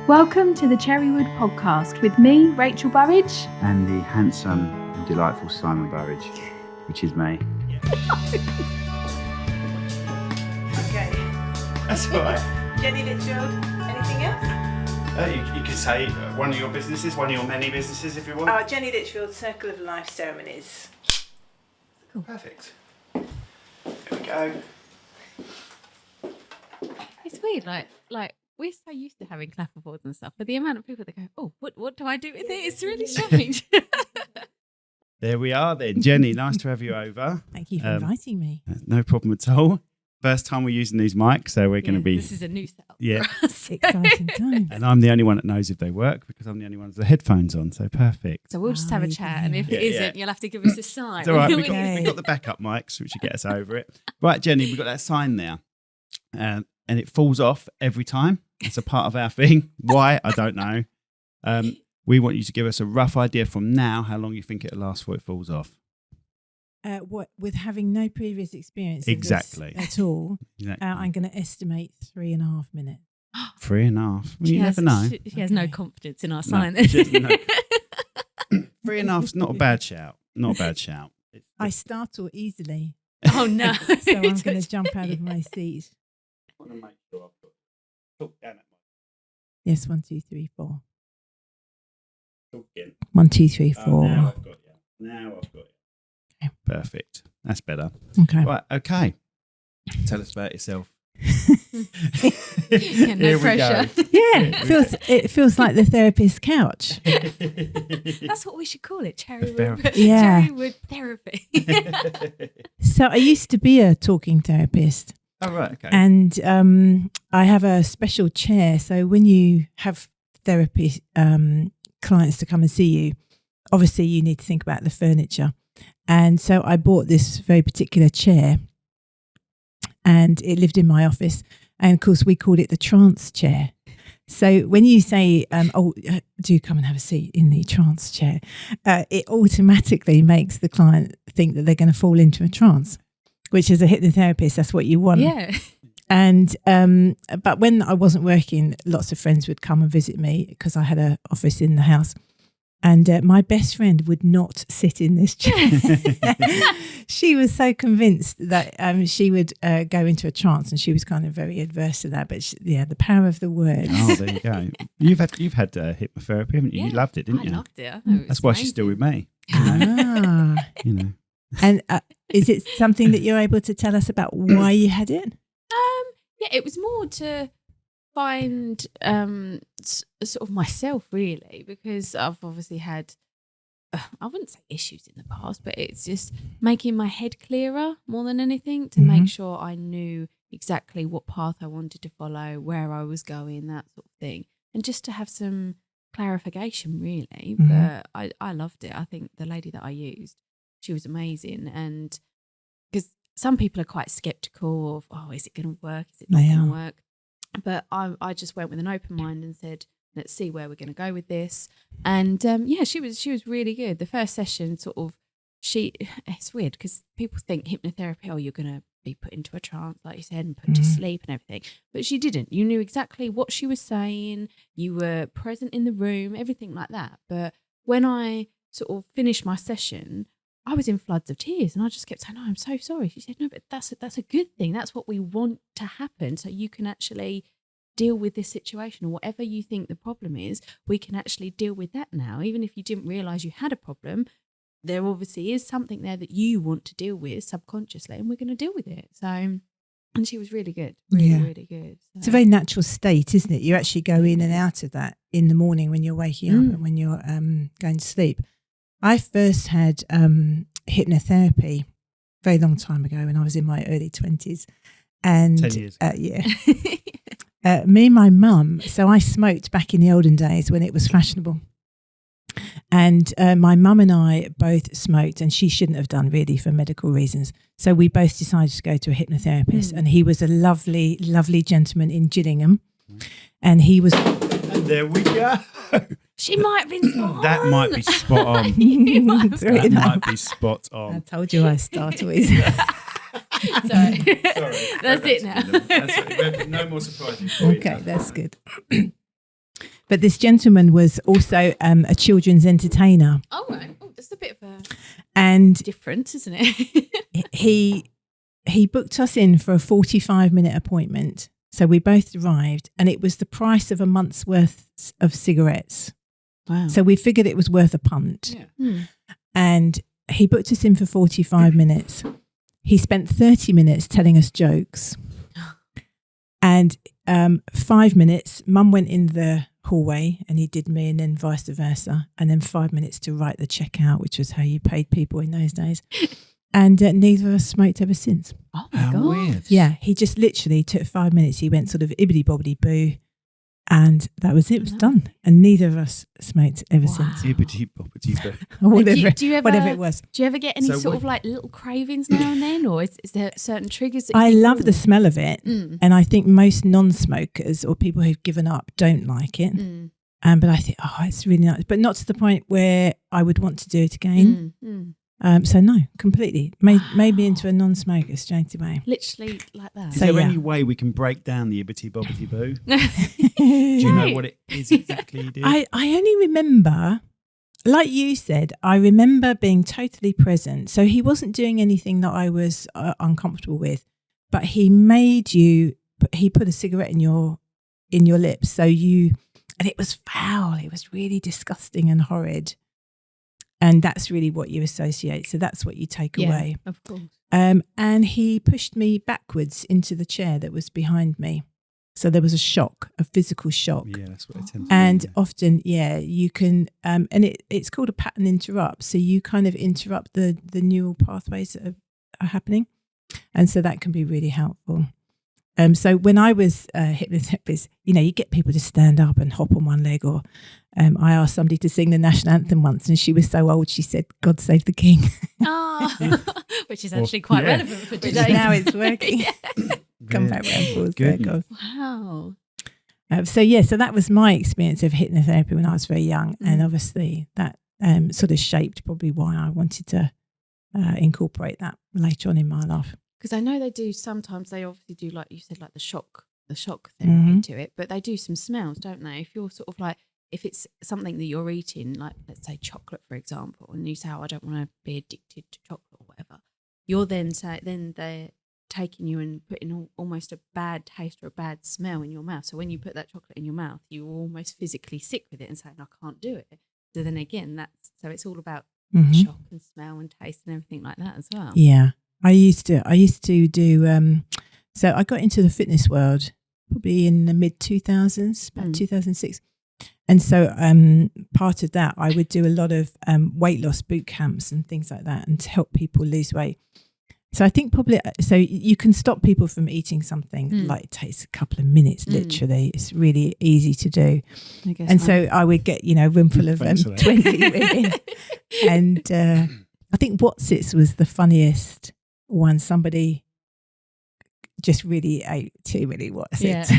Welcome to the Cherrywood podcast with me, Rachel Burridge. And the handsome and delightful Simon Burridge, which is me. Okay. That's all right. Jennie Lichfield, anything else? You could say one of your businesses, one of your many businesses if you want. Jennie Lichfield, Circle of Life Ceremonies. Cool. Perfect. Here we go. It's weird, like we're so used to having clapperboards and stuff, but the amount of people that go, "Oh, what do I do with it?" It's really strange. There we are then. Jennie, nice to have you over. Thank you for inviting me. No problem at all. First time we're using these mics, so we're going to be... This is a new setup. Yeah. For us. Exciting times. And I'm the only one that knows if they work because I'm the only one with the headphones on, so perfect. So we'll just have a chat, and if it Yeah. isn't, you'll have to give us a sign. It's all right, we Okay. got the backup mics, which will get us over it. Right, Jennie, we've got that sign there. And it falls off every time. It's a part of our thing. Why? I don't know. We want you to give us a rough idea from now how long you think it'll last before it falls off. What with having no previous experience of Exactly. this at all, Exactly. I'm going to estimate 3.5 minutes. 3.5. Well, you never know. She has no Okay. confidence in our No, sign. she has no- 3.5's not a bad shout. Not a bad shout. I startle easily, Oh no! so I'm going to jump out of my seat. I want to make sure I've got talk down at my Yes, 1, 2, 3, 4. talk again. 1, 2, 3, 4. Oh, now I've got you. Okay. Perfect. That's better. Okay. Right, okay. Tell us about yourself. Yeah, no Here we pressure. go. Yeah, it feels like the therapist's couch. That's what we should call it, therapy. Cherrywood. Yeah. Cherrywood therapy. So I used to be a talking therapist. Oh, right, okay. And I have a special chair. So when you have therapy clients to come and see you, obviously you need to think about the furniture. And so I bought this very particular chair and it lived in my office. And of course, we called it the trance chair. So when you say, do come and have a seat in the trance chair, it automatically makes the client think that they're going to fall into a trance, which as a hypnotherapist, that's what you want. Yeah. And but when I wasn't working, lots of friends would come and visit me because I had an office in the house. And my best friend would not sit in this chair. She was so convinced that she would go into a trance, and she was kind of very adverse to that. But the power of the word. Oh, there you go. You've had hypnotherapy, haven't you? Yeah. You loved it, didn't I you? loved it. I thought it was That's why she's still with me. Ah. You know. And is it something that you're able to tell us about why you had it? Yeah, it was more to find sort of myself, really, because I've obviously had, I wouldn't say issues in the past, but it's just making my head clearer more than anything to make sure I knew exactly what path I wanted to follow, where I was going, that sort of thing. And just to have some clarification, really. But I loved it. I think the lady that I used, she was amazing. And because some people are quite skeptical of, oh, is it going to work? Is it not going to work? But I just went with an open mind and said, let's see where we're going to go with this. And she was really good. The first session it's weird because people think hypnotherapy, oh, you're going to be put into a trance, like you said, and put to sleep and everything. But she didn't. You knew exactly what she was saying. You were present in the room, everything like that. But when I sort of finished my session, I was in floods of tears and I just kept saying, oh, I'm so sorry. She said, no, but that's a good thing. That's what we want to happen. So you can actually deal with this situation, or whatever you think the problem is, we can actually deal with that now. Even if you didn't realise you had a problem, there obviously is something there that you want to deal with subconsciously, and we're going to deal with it. So, and she was really good. Really good. So. It's a very natural state, isn't it? You actually go in and out of that in the morning when you're waking up and when you're going to sleep. I first had hypnotherapy a very long time ago when I was in my early 20s. And 10 years ago. Yeah. Me and my mum, so I smoked back in the olden days when it was fashionable. And my mum and I both smoked, and she shouldn't have done really for medical reasons. So we both decided to go to a hypnotherapist, and he was a lovely, lovely gentleman in Gillingham. And he was... And there we go. She might have been spot on. That might be spot on. You might have That been. might be spot I on. told you I start always. Sorry. That's it now. That's it. No more surprises for you. Okay, that's good. But this gentleman was also a children's entertainer. Oh, right. Oh, that's a bit of a And difference, isn't it? he booked us in for a 45-minute appointment. So we both arrived, and it was the price of a month's worth of cigarettes. Wow. So we figured it was worth a punt. Yeah. And he booked us in for 45 minutes. He spent 30 minutes telling us jokes. And 5 minutes, Mum went in the hallway and he did me, and then vice versa. And then 5 minutes to write the check out, which was how you paid people in those days. And neither of us smoked ever since. Oh my How God. weird. Yeah, he just literally took 5 minutes. He went sort of ibbity bobbity boo, and that was it. It was done. And neither of us smoked ever since. Ibbity bobbity boo. Or whatever, do you ever, whatever it was. Do you ever get any So sort of like little cravings now and then, or is there certain triggers? That I you think, love the "Ooh." smell of it. And I think most non-smokers or people who've given up don't like it. But I think, it's really nice. But not to the point where I would want to do it again. So no, completely. Made me into a non-smoker straight away. Literally like that. Is So, there yeah. any way we can break down the ibbity bobbity boo? Do you know what it is exactly you do? I only remember, like you said, I remember being totally present. So he wasn't doing anything that I was uncomfortable with, but he put a cigarette in your lips. So and it was foul. It was really disgusting and horrid. And that's really what you associate. So that's what you take away. Of course. And he pushed me backwards into the chair that was behind me. So there was a physical shock. Yeah, that's what it tends And to be. often, you can, and it's called a pattern interrupt. So you kind of interrupt the neural pathways that are happening. And so that can be really helpful. So when I was hypnotherapist, you get people to stand up and hop on one leg, or I asked somebody to sing the national anthem once, and she was so old, she said, "God save the King." Oh, which is actually quite relevant for Which today. now it's working. Come back Really? round full Goodness. circle. Wow. So that was my experience of hypnotherapy when I was very young. And obviously that sort of shaped probably why I wanted to incorporate that later on in my life. Because I know they do sometimes. They obviously do, like you said, like the shock therapy to it. But they do some smells, don't they? If you're sort of like, if it's something that you're eating, like let's say chocolate, for example, and you say, "Oh, I don't want to be addicted to chocolate or whatever," you're then they're taking you and putting almost a bad taste or a bad smell in your mouth. So when you put that chocolate in your mouth, you're almost physically sick with it and saying, "I can't do it." So then again, it's all about shock and smell and taste and everything like that as well. Yeah. I used to do, so I got into the fitness world probably in the mid 2000s, about 2006. And so part of that, I would do a lot of weight loss boot camps and things like that, and to help people lose weight. So I think so you can stop people from eating something, like it takes a couple of minutes, literally. It's really easy to do. I guess. And so I would get, a room full of Thanks for that. 20 women. And I think What's-Its was the funniest one. Somebody just really ate too many What's-Its. Yeah.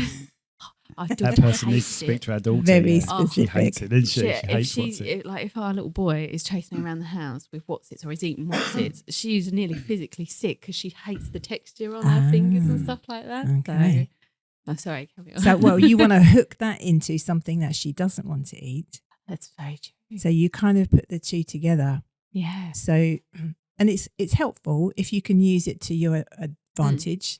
I do That person hate needs to speak it. to our daughter. Very yeah. She hates it, doesn't she? Shit, She if hates what's it. like if our little boy is chasing around the house with What's-Its or he's eating What's-Its, she's nearly physically sick because she hates the texture on her fingers and stuff like that. Okay. So, sorry, carry on. So, well, you want to hook that into something that she doesn't want to eat. That's very true. So you kind of put the two together. Yeah. So, and it's helpful if you can use it to your advantage.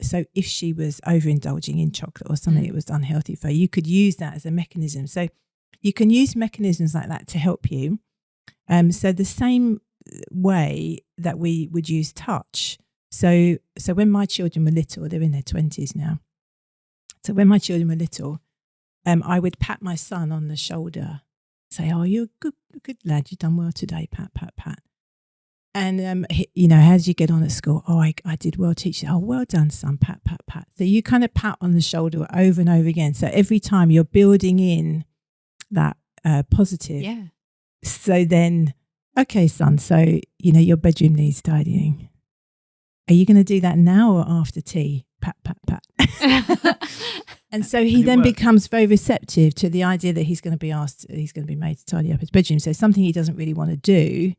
So if she was overindulging in chocolate or something that was unhealthy for her, you could use that as a mechanism. So you can use mechanisms like that to help you. So the same way that we would use touch. So when my children were little, they're in their 20s now. So when my children were little, I would pat my son on the shoulder, say, "Oh, you're a good lad. You've done well today. Pat, pat, pat." And, how did you get on at school? "Oh, I did well, teacher." "Oh, well done, son. Pat, pat, pat." So you kind of pat on the shoulder over and over again. So every time you're building in that positive. Yeah. So then, "Okay, son, so, your bedroom needs tidying. Are you going to do that now or after tea?" Pat, pat, pat. And so he then becomes very receptive to the idea that he's going to be made to tidy up his bedroom. So something he doesn't really want to do,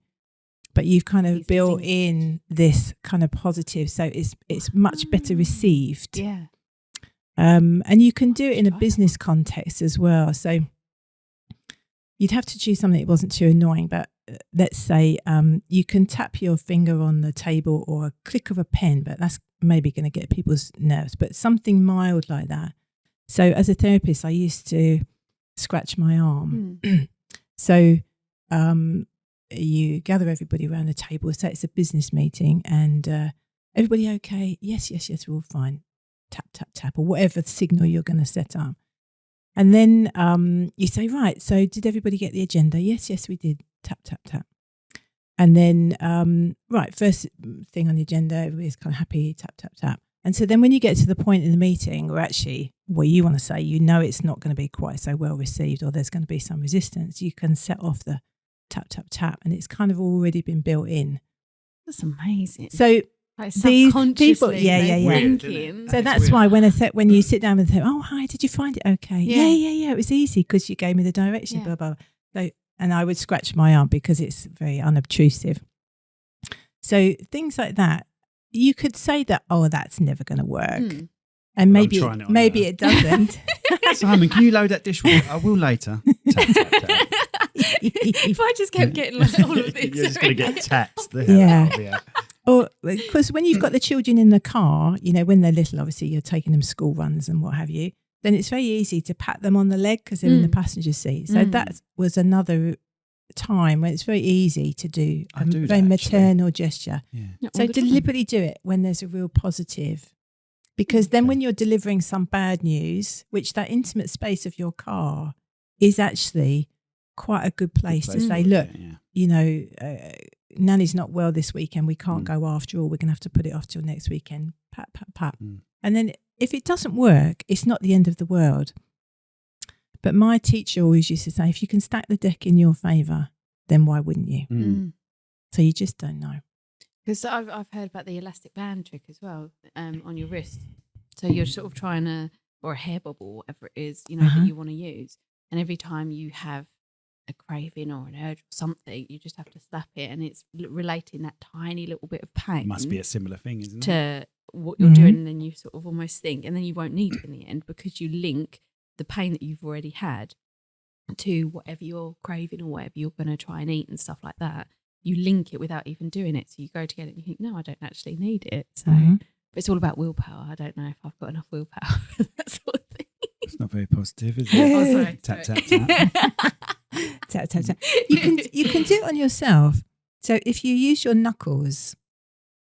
but you've kind of built in this kind of positive, so it's much better received. Yeah. And you can do it in a Try that business context as well. So you'd have to choose something that wasn't too annoying, but let's say you can tap your finger on the table or a click of a pen, but that's maybe going to get people's nerves, but something mild like that. So as a therapist, I used to scratch my arm. So you gather everybody around the table, say it's a business meeting, and everybody okay? Yes, we're all fine. Tap, tap, tap, or whatever signal you're going to set up. And then you say, right, so did everybody get the agenda? Yes, we did. Tap, tap, tap. And then, right, first thing on the agenda, everybody's kind of happy, tap, tap, tap. And so then when you get to the point in the meeting where actually what you want to say, you know it's not going to be quite so well received, or there's going to be some resistance, you can set off the tap, tap, tap, and it's kind of already been built in. That's amazing. So like these people, subconsciously, yeah. thinking. So that's why when you sit down and say, "Oh, hi, did you find it okay?" Yeah, it was easy because you gave me the direction. Yeah. Blah blah. So, and I would scratch my arm because it's very unobtrusive. So things like that, you could say that, "Oh, that's never going to work," and maybe it doesn't. Simon, can you load that dishwasher? I will later. Tap, tap, tap. If I just kept getting like all of this, You're just going to get tapped. Yeah. Or because when you've got the children in the car, you know, when they're little, obviously you're taking them school runs and what have you, then it's very easy to pat them on the leg because they're in the passenger seat. So that was another time when it's very easy to do a very maternal gesture. Yeah. So deliberately do it when there's a real positive. Because then when you're delivering some bad news, which that intimate space of your car is actually quite a good place to say, look, you know, Nanny's not well this weekend. We can't go after all. We're going to have to put it off till next weekend. Pat, pat, pat. And then if it doesn't work, it's not the end of the world. But my teacher always used to say, if you can stack the deck in your favour, then why wouldn't you? So you just don't know. Because I've heard about the elastic band trick as well on your wrist. So you're sort of trying to, or a hair bubble, whatever it is, you know, that you want to use. And every time you have a craving or an urge or something, you just have to slap it, and it's relating that tiny little bit of pain. Must be a similar thing, isn't it? To what you're doing, and then you sort of almost think, and then you won't need it in the end because you link the pain that you've already had to whatever you're craving or whatever you're going to try and eat and stuff like that. You link it without even doing it. So you go to get it and you think, no, I don't actually need it. So but it's all about willpower. I don't know if I've got enough willpower for that sort of thing. It's not very positive, is it? Oh, sorry. Tap, tap, tap. Tap, tap, tap. You can do it on yourself. So if you use your knuckles,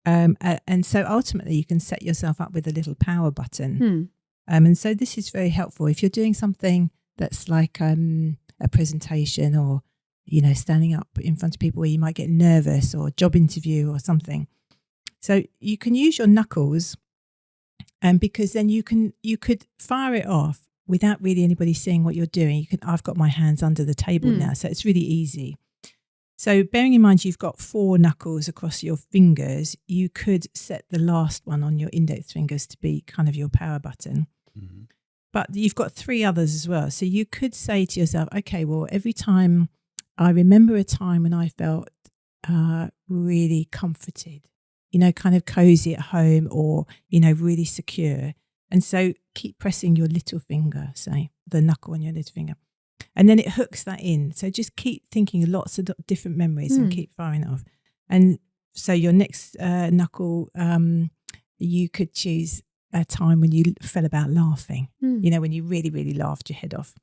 and so ultimately you can set yourself up with a little power button. And so this is very helpful if you're doing something that's like a presentation, or you know, standing up in front of people where you might get nervous, or a job interview or something. So you can use your knuckles, because then you could fire it off without really anybody seeing what you're doing. I've got my hands under the table now, so it's really easy. So bearing in mind you've got 4 knuckles across your fingers, you could set the last one on your index fingers to be kind of your power button. But you've got 3 others as well. So you could say to yourself, okay, well, every time I remember a time when I felt really comforted, you know, kind of cozy at home, or, you know, really secure. And so keep pressing your little finger, say, the knuckle on your little finger. And then it hooks that in. So just keep thinking lots of different memories and keep firing it off. And so your next knuckle, you could choose a time when you felt about laughing, you know, when you really, really laughed your head off.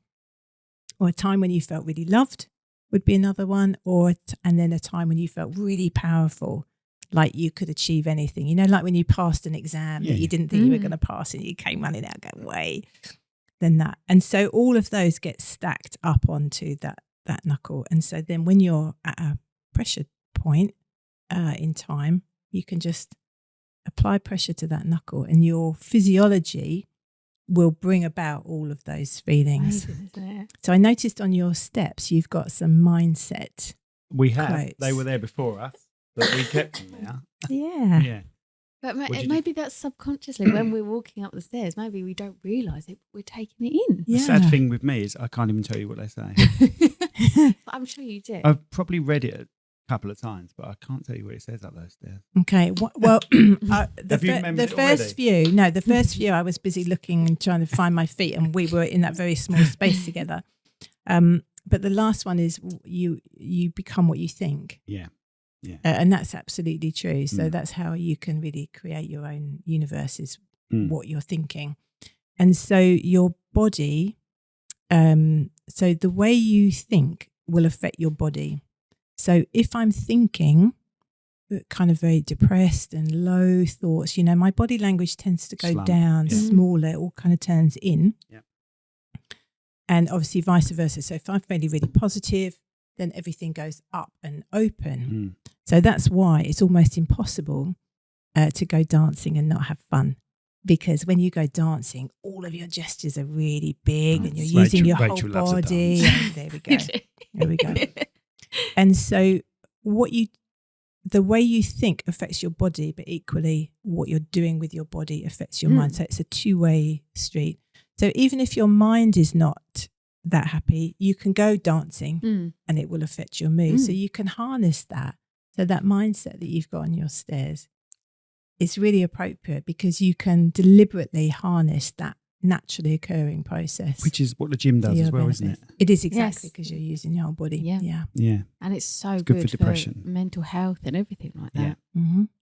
Or a time when you felt really loved would be another one. And then a time when you felt really powerful, like you could achieve anything. You know, like when you passed an exam that you didn't think you were going to pass and you came running out going, way. Then that. And so all of those get stacked up onto that knuckle. And so then when you're at a pressure point in time, you can just apply pressure to that knuckle, and your physiology will bring about all of those feelings. Amazing, isn't it? So I noticed on your steps, you've got some mindset. We have. Quotes. They were there before us, but we kept them there. Yeah. Yeah. But maybe that's subconsciously when we're walking up the stairs, maybe we don't realise it, but we're taking it in. The sad thing with me is I can't even tell you what they say. But I'm sure you do. I've probably read it couple of times, but I can't tell you what it says up those stairs. Okay. Well, Have you remembered it already? The first few, I was busy looking and trying to find my feet, and we were in that very small space together. But the last one is you become what you think. Yeah. Yeah. And that's absolutely true. So that's how you can really create your own universe, is what you're thinking. And so your body, so the way you think will affect your body. So if I'm thinking kind of very depressed and low thoughts, my body language tends to go down, smaller, it all kind of turns in. Yeah. And obviously vice versa. So if I'm really, really positive, then everything goes up and open. So that's why it's almost impossible to go dancing and not have fun. Because when you go dancing, all of your gestures are really big and you're using your whole body. And there we go. There we go. And so the way you think affects your body, but equally what you're doing with your body affects your mind. So it's a two-way street. So even if your mind is not that happy, you can go dancing and it will affect your mood. So you can harness that. So that mindset that you've got on your stairs is really appropriate, because you can deliberately harness that naturally occurring process. Which is what the gym does as well, isn't it? It is, exactly, because you're using your whole body. Yeah. And it's so good for depression, mental health and everything like that.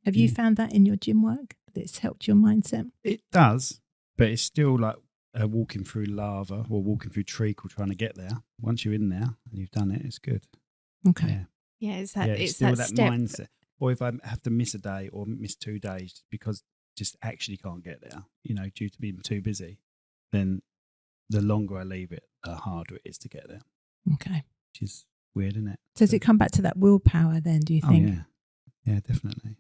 Have you found that in your gym work, that it's helped your mindset? It does, but it's still like walking through lava or walking through treacle trying to get there. Once you're in there and you've done it, it's good. Okay. Yeah, it's that. It's still that step. mindset. Or if I have to miss a day or miss 2 days because just actually can't get there, due to being too busy, then the longer I leave it, the harder it is to get there. Okay. Which is weird, isn't it? Does it come back to that willpower then, do you think? Oh, yeah. Yeah, definitely.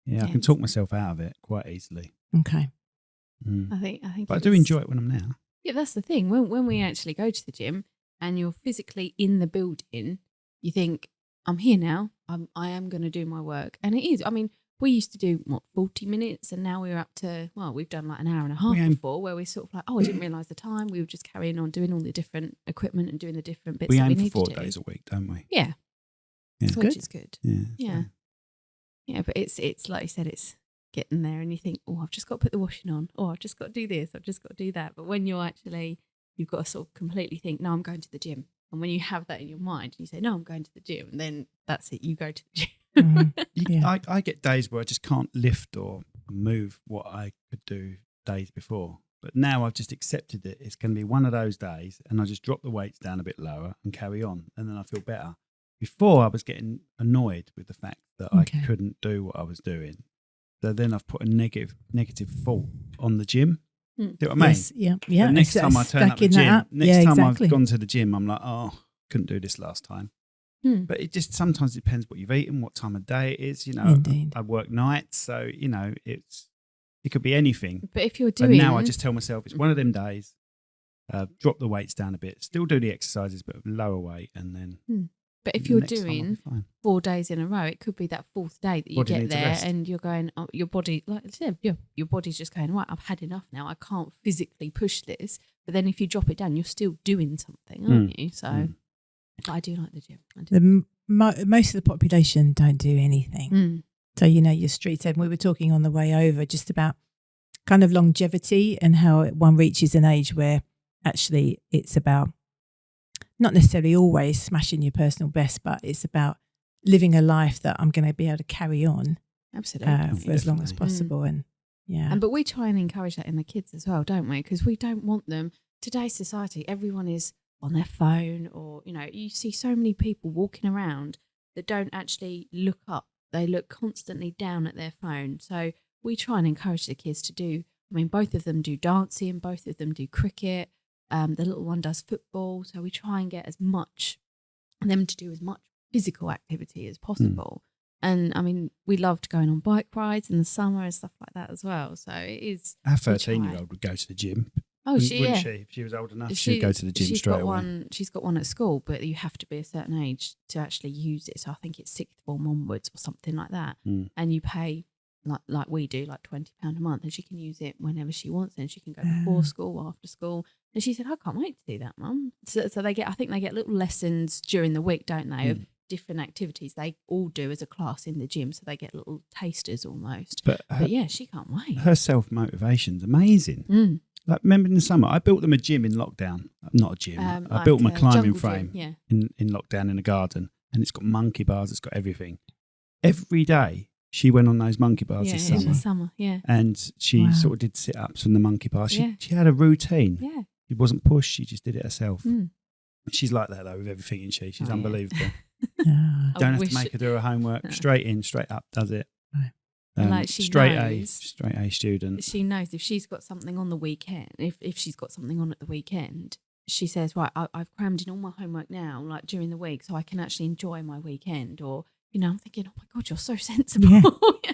Yeah, I can talk myself out of it quite easily. Okay. I think. But I do enjoy it when I'm there. Yeah, that's the thing. When we actually go to the gym and you're physically in the building, you think, I'm here now. I am going to do my work. And it is. I mean, we used to do, 40 minutes, and now we're up to, we've done like an hour and a half before, where we're sort of like, I didn't realise the time. We were just carrying on doing all the different equipment and doing the different bits that we need to do. We aim for 4 days a week, don't we? Yeah. Which is good. Yeah. Yeah, but it's like you said, it's getting there and you think, I've just got to put the washing on. I've just got to do this. I've just got to do that. But when you've got to sort of completely think, no, I'm going to the gym. And when you have that in your mind, and you say, no, I'm going to the gym, and then that's it, you go to the gym. I get days where I just can't lift or move what I could do days before. But now I've just accepted it. It's going to be one of those days, and I just drop the weights down a bit lower and carry on, and then I feel better. Before, I was getting annoyed with the fact that I couldn't do what I was doing. So then I've put a negative thought on the gym. Do you know what I mean? Yes, yeah. The next time I turn up the gym, I've gone to the gym, I'm like, couldn't do this last time. But it just sometimes depends what you've eaten, what time of day it is. Indeed. I work nights, so it could be anything. But if you're doing, and now I just tell myself it's one of them days. Drop the weights down a bit, still do the exercises, but lower weight, and then. But if you're doing 4 days in a row, it could be that 4th day that you get there and you're going, your body, like I said, your body's just going, right, I've had enough now. I can't physically push this. But then if you drop it down, you're still doing something, aren't you? So but I do like the gym. Most of the population don't do anything. So, your street ed, we were talking on the way over just about kind of longevity and how one reaches an age where actually it's about not necessarily always smashing your personal best, but it's about living a life that I'm going to be able to carry on for as long as possible. And but we try and encourage that in the kids as well, don't we? Because we don't want them. Today's society, everyone is on their phone, or you see so many people walking around that don't actually look up. They look constantly down at their phone. So we try and encourage the kids to do. I mean, both of them do dancing, both of them do cricket. The little one does football, so we try and get them to do as much physical activity as possible. And I mean, we loved going on bike rides in the summer and stuff like that as well. So it is. Our 13-year-old would go to the gym. Wouldn't she? If she was old enough, she'd go to the gym straight away. She's got one at school, but you have to be a certain age to actually use it. So I think it's 6th form onwards or something like that. And you pay like we do, like £20 a month, and she can use it whenever she wants. And she can go before school, after school. And she said, I can't wait to do that, Mum. So I think they get little lessons during the week, don't they? Of different activities they all do as a class in the gym, so they get little tasters almost. But yeah, she can't wait. her self-motivation's amazing. Like, remember in the summer, I built them a gym in lockdown. Not a gym. I built them a climbing frame in lockdown in a garden, and it's got monkey bars. It's got everything. Every day she went on those monkey bars this summer. In the summer, yeah. And she sort of did sit-ups from the monkey bars. She had a routine. Yeah. It wasn't pushed. She just did it herself. She's like that, though, with everything, isn't she? She's unbelievable. Don't have to make her do her homework. Straight in, straight up, does it. Like she straight knows, A student. She knows if she's got something on the weekend, if she's got something on at the weekend, she says, right, I've crammed in all my homework now, like during the week, so I can actually enjoy my weekend. Or, you know, I'm thinking, oh my God, you're so sensible. Yeah.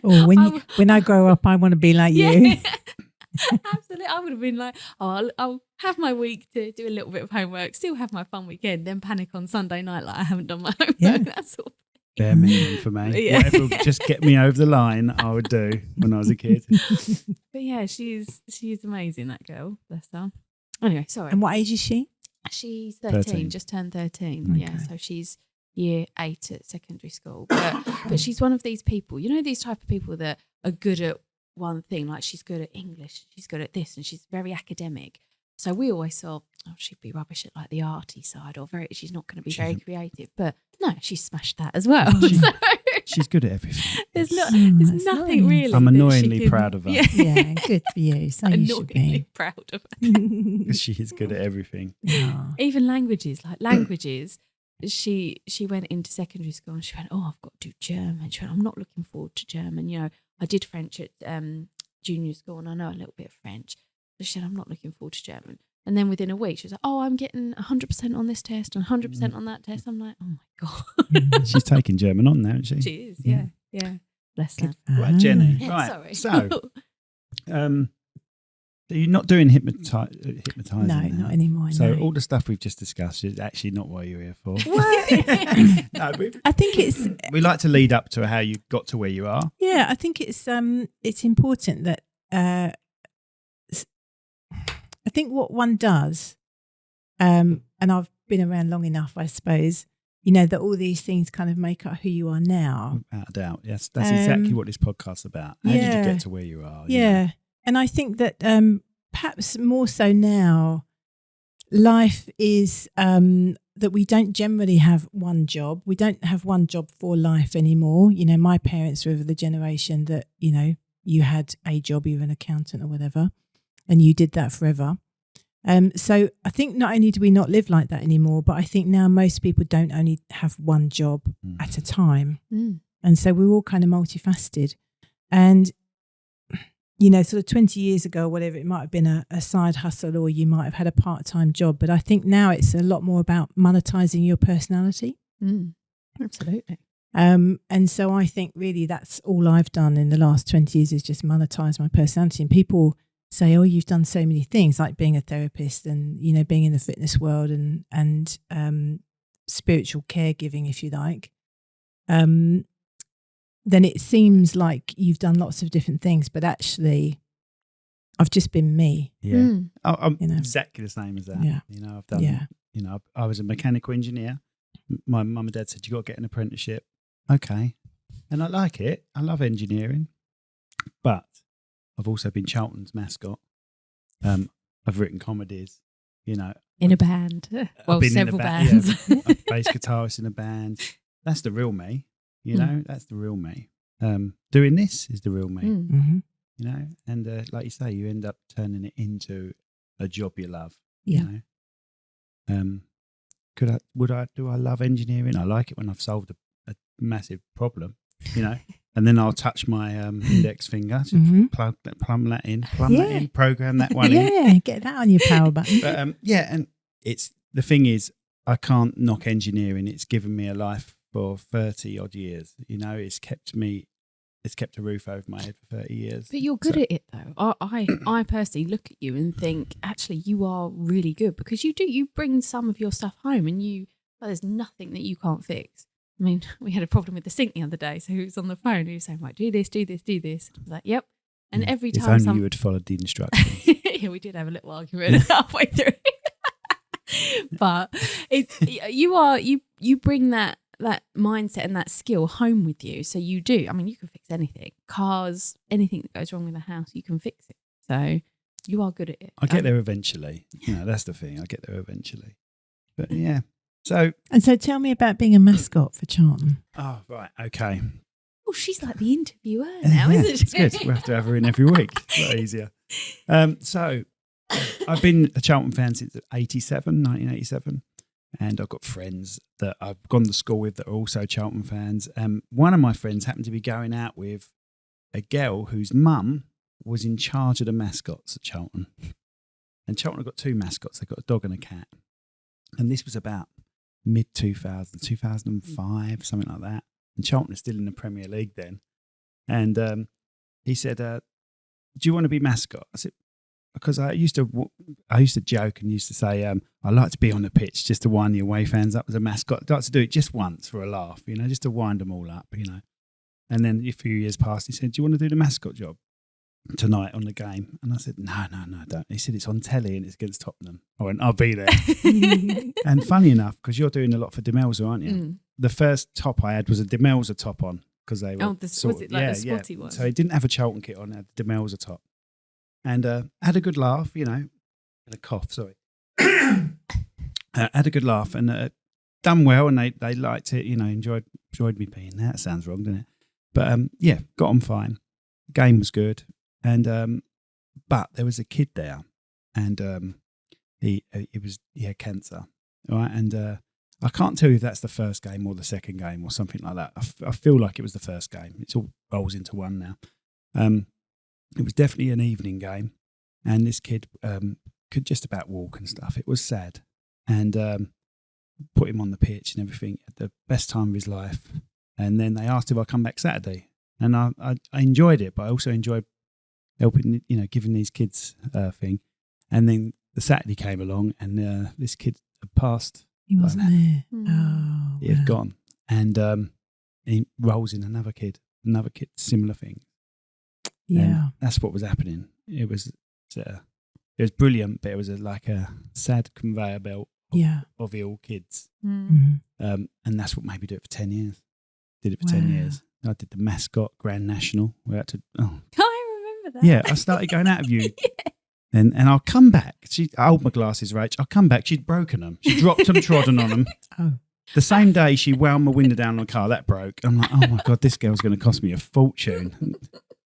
Or when I grow up, I want to be like you. Absolutely. I would have been like, I'll have my week to do a little bit of homework, still have my fun weekend, then panic on Sunday night like I haven't done my homework. Yeah. That's all. Bare minimum for me. Yeah. Whatever would just get me over the line, I would do when I was a kid. But yeah, she's amazing, that girl. Bless her. Anyway, sorry. And what age is she? She's 13, just turned 13. Yeah, so she's year 8 at secondary school. But she's one of these people, you know, these type of people that are good at one thing, like she's good at English, she's good at this, and she's very academic. So we always thought, oh, she'd be rubbish at like the arty side, or she's not going to be very creative. But no, she smashed that as well. She's good at everything. There's nothing really. I'm annoyingly proud of her. Yeah, good for you. So you should be proud of her. She is good at everything. Even languages, like languages. She went into secondary school and she went, oh, I've got to do German. She went, I'm not looking forward to German. You know, I did French at junior school and I know a little bit of French. So she said, I'm not looking forward to German. And then within a week, she was like, oh, I'm getting 100% on this test and 100% on that test. I'm like, oh my God. She's taking German on now, isn't she? She is, yeah. Bless her. Right, Jenny. Yeah, right. sorry. So, you're not doing hypnotising No, now. not anymore. So no. all the stuff we've just discussed is actually not what you're here for. No, I think it's we like to lead up to how you got to where you are. Yeah, I think it's important that I think what one does, and I've been around long enough, I suppose, you know, that all these things kind of make up who you are now. Without a doubt. Yes, that's exactly what this podcast's about. How did you get to where you are? Yeah. And I think that perhaps more so now, life is that we don't generally have one job. We don't have one job for life anymore. You know, my parents were of the generation that, you know, you had a job, you were an accountant or whatever, and you did that forever. So I think not only do we not live like that anymore, but I think now most people don't only have one job at a time. And so we're all kind of multifaceted. And you know, sort of 20 years ago or whatever, it might have been a side hustle or you might have had a part-time job. But I think now it's a lot more about monetizing your personality. Absolutely. And so I think really that's all I've done in the last 20 years is just monetize my personality. And people say, oh, you've done so many things like being a therapist and, you know, being in the fitness world and spiritual caregiving, if you like. Then it seems like you've done lots of different things, but actually I've just been me. Yeah. I'm exactly the same as that. Yeah. You know, I've done, you know, I was a mechanical engineer. My mum and dad said, you got to get an apprenticeship. Okay. And I like it. I love engineering, but I've also been Charlton's mascot. I've written comedies, you know. In a band. Well, several bands. Yeah, I'm bass guitarist in a band. That's the real me. You know, that's the real me. Doing this is the real me, you know, and like you say, you end up turning it into a job you love. Yeah. You know? Do I love engineering? I like it when I've solved a massive problem, you know, and then I'll touch my index finger, plumb that in, program that one in. Yeah, get that on your power button. But and it's the thing is, I can't knock engineering. It's given me a life for 30 odd years, you know. It's kept a roof over my head for 30 years. But you're good at it though. I personally look at you and think actually you are really good because you bring some of your stuff home and there's nothing that you can't fix. I mean, we had a problem with the sink the other day, so he was on the phone, he was saying, right, do this. I was like, yep. And every time if only you had followed the instructions. Yeah, we did have a little argument halfway through. But it's you bring that that mindset and that skill home with you. So you do. I mean, you can fix anything. Cars, anything that goes wrong with a house, you can fix it. So you are good at it. I get there eventually. That's the thing. I get there eventually. But yeah. So tell me about being a mascot for Charlton. Oh, right. Okay. Oh, she's like the interviewer now, Yeah, isn't she? it's good. We'll have to have her in every week. It's a lot easier. So I've been a Charlton fan since 1987. And I've got friends that I've gone to school with that are also Charlton fans. One of my friends happened to be going out with a girl whose mum was in charge of the mascots at Charlton. And Charlton have got two mascots. They've got a dog and a cat. And this was about mid-2000s, 2005, something like that. And Charlton is still in the Premier League then. And he said, do you want to be mascot? I said, because I used to joke and used to say, I like to be on the pitch just to wind the away fans up as a mascot. I'd like to do it just once for a laugh, just to wind them all up, And then a few years passed, he said, do you want to do the mascot job tonight on the game? And I said, no, I don't. He said, it's on telly and it's against Tottenham. I went, I'll be there. And funny enough, because you're doing a lot for Demelza, aren't you? Mm. The first top I had was a Demelza top on because they were was it like the spotty one? So he didn't have a Charlton kit on, he had the Demelza top. And had a good laugh, had a cough, sorry. Had a good laugh and done well, and they liked it, enjoyed me being there. That sounds wrong, doesn't it? But got on fine. The game was good. And but there was a kid there, and he had cancer, right? And I can't tell you if that's the first game or the second game or something like that. I feel like it was the first game. It's all rolls into one now. It was definitely an evening game, and this kid could just about walk and stuff. It was sad, and put him on the pitch and everything. Had the best time of his life. And then they asked if I'd come back Saturday, and I enjoyed it, but I also enjoyed helping, giving these kids a thing. And then the Saturday came along, and this kid had passed. He wasn't there. Mm. Oh, He had gone, and he rolls in another kid, similar thing. Yeah. And that's what was happening. It was brilliant, but it was like a sad conveyor belt of ill kids. Mm. Mm-hmm. And that's what made me do it for 10 years. Did it for 10 years. I did the mascot Grand National. We had to. Oh. I remember that. Yeah, I started going out of you. And I'll come back. I hold my glasses, Rach. I'll come back. She'd broken them. She dropped them, trodden on them. Oh. The same day she wound my window down on the car, that broke. I'm like, oh my God, this girl's going to cost me a fortune.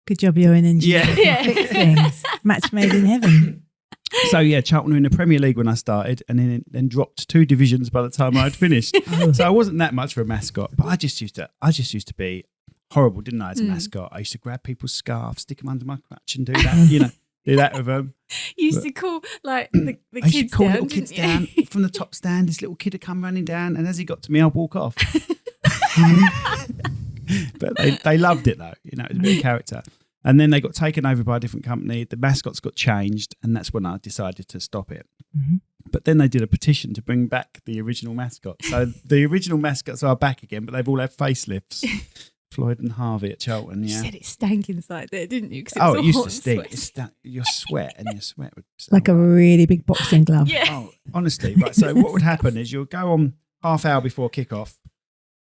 Good job you're an engineer. Yeah. Fix things. Match made in heaven. So yeah, Charlton were in the Premier League when I started, and then dropped 2 divisions by the time I'd finished. So I wasn't that much of a mascot, but I just used to be horrible, didn't I? As a mascot, I used to grab people's scarves, stick them under my crutch, and do that. Do that with them. You used to call like the I used to kids call down, little kids didn't down you? from the top stand. This little kid would come running down, and as he got to me, I'd walk off. But they loved it though. It was a bit of character. And then they got taken over by a different company. The mascots got changed, and that's when I decided to stop it. Mm-hmm. But then they did a petition to bring back the original mascot. So the original mascots are back again, but they've all had facelifts. Floyd and Harvey at Charlton, You yeah. said it stank inside there, didn't you? It used to stink. Your sweat would Like a really big boxing glove. Yeah. Oh, honestly. Right. So what would happen is you'll go on half hour before kickoff,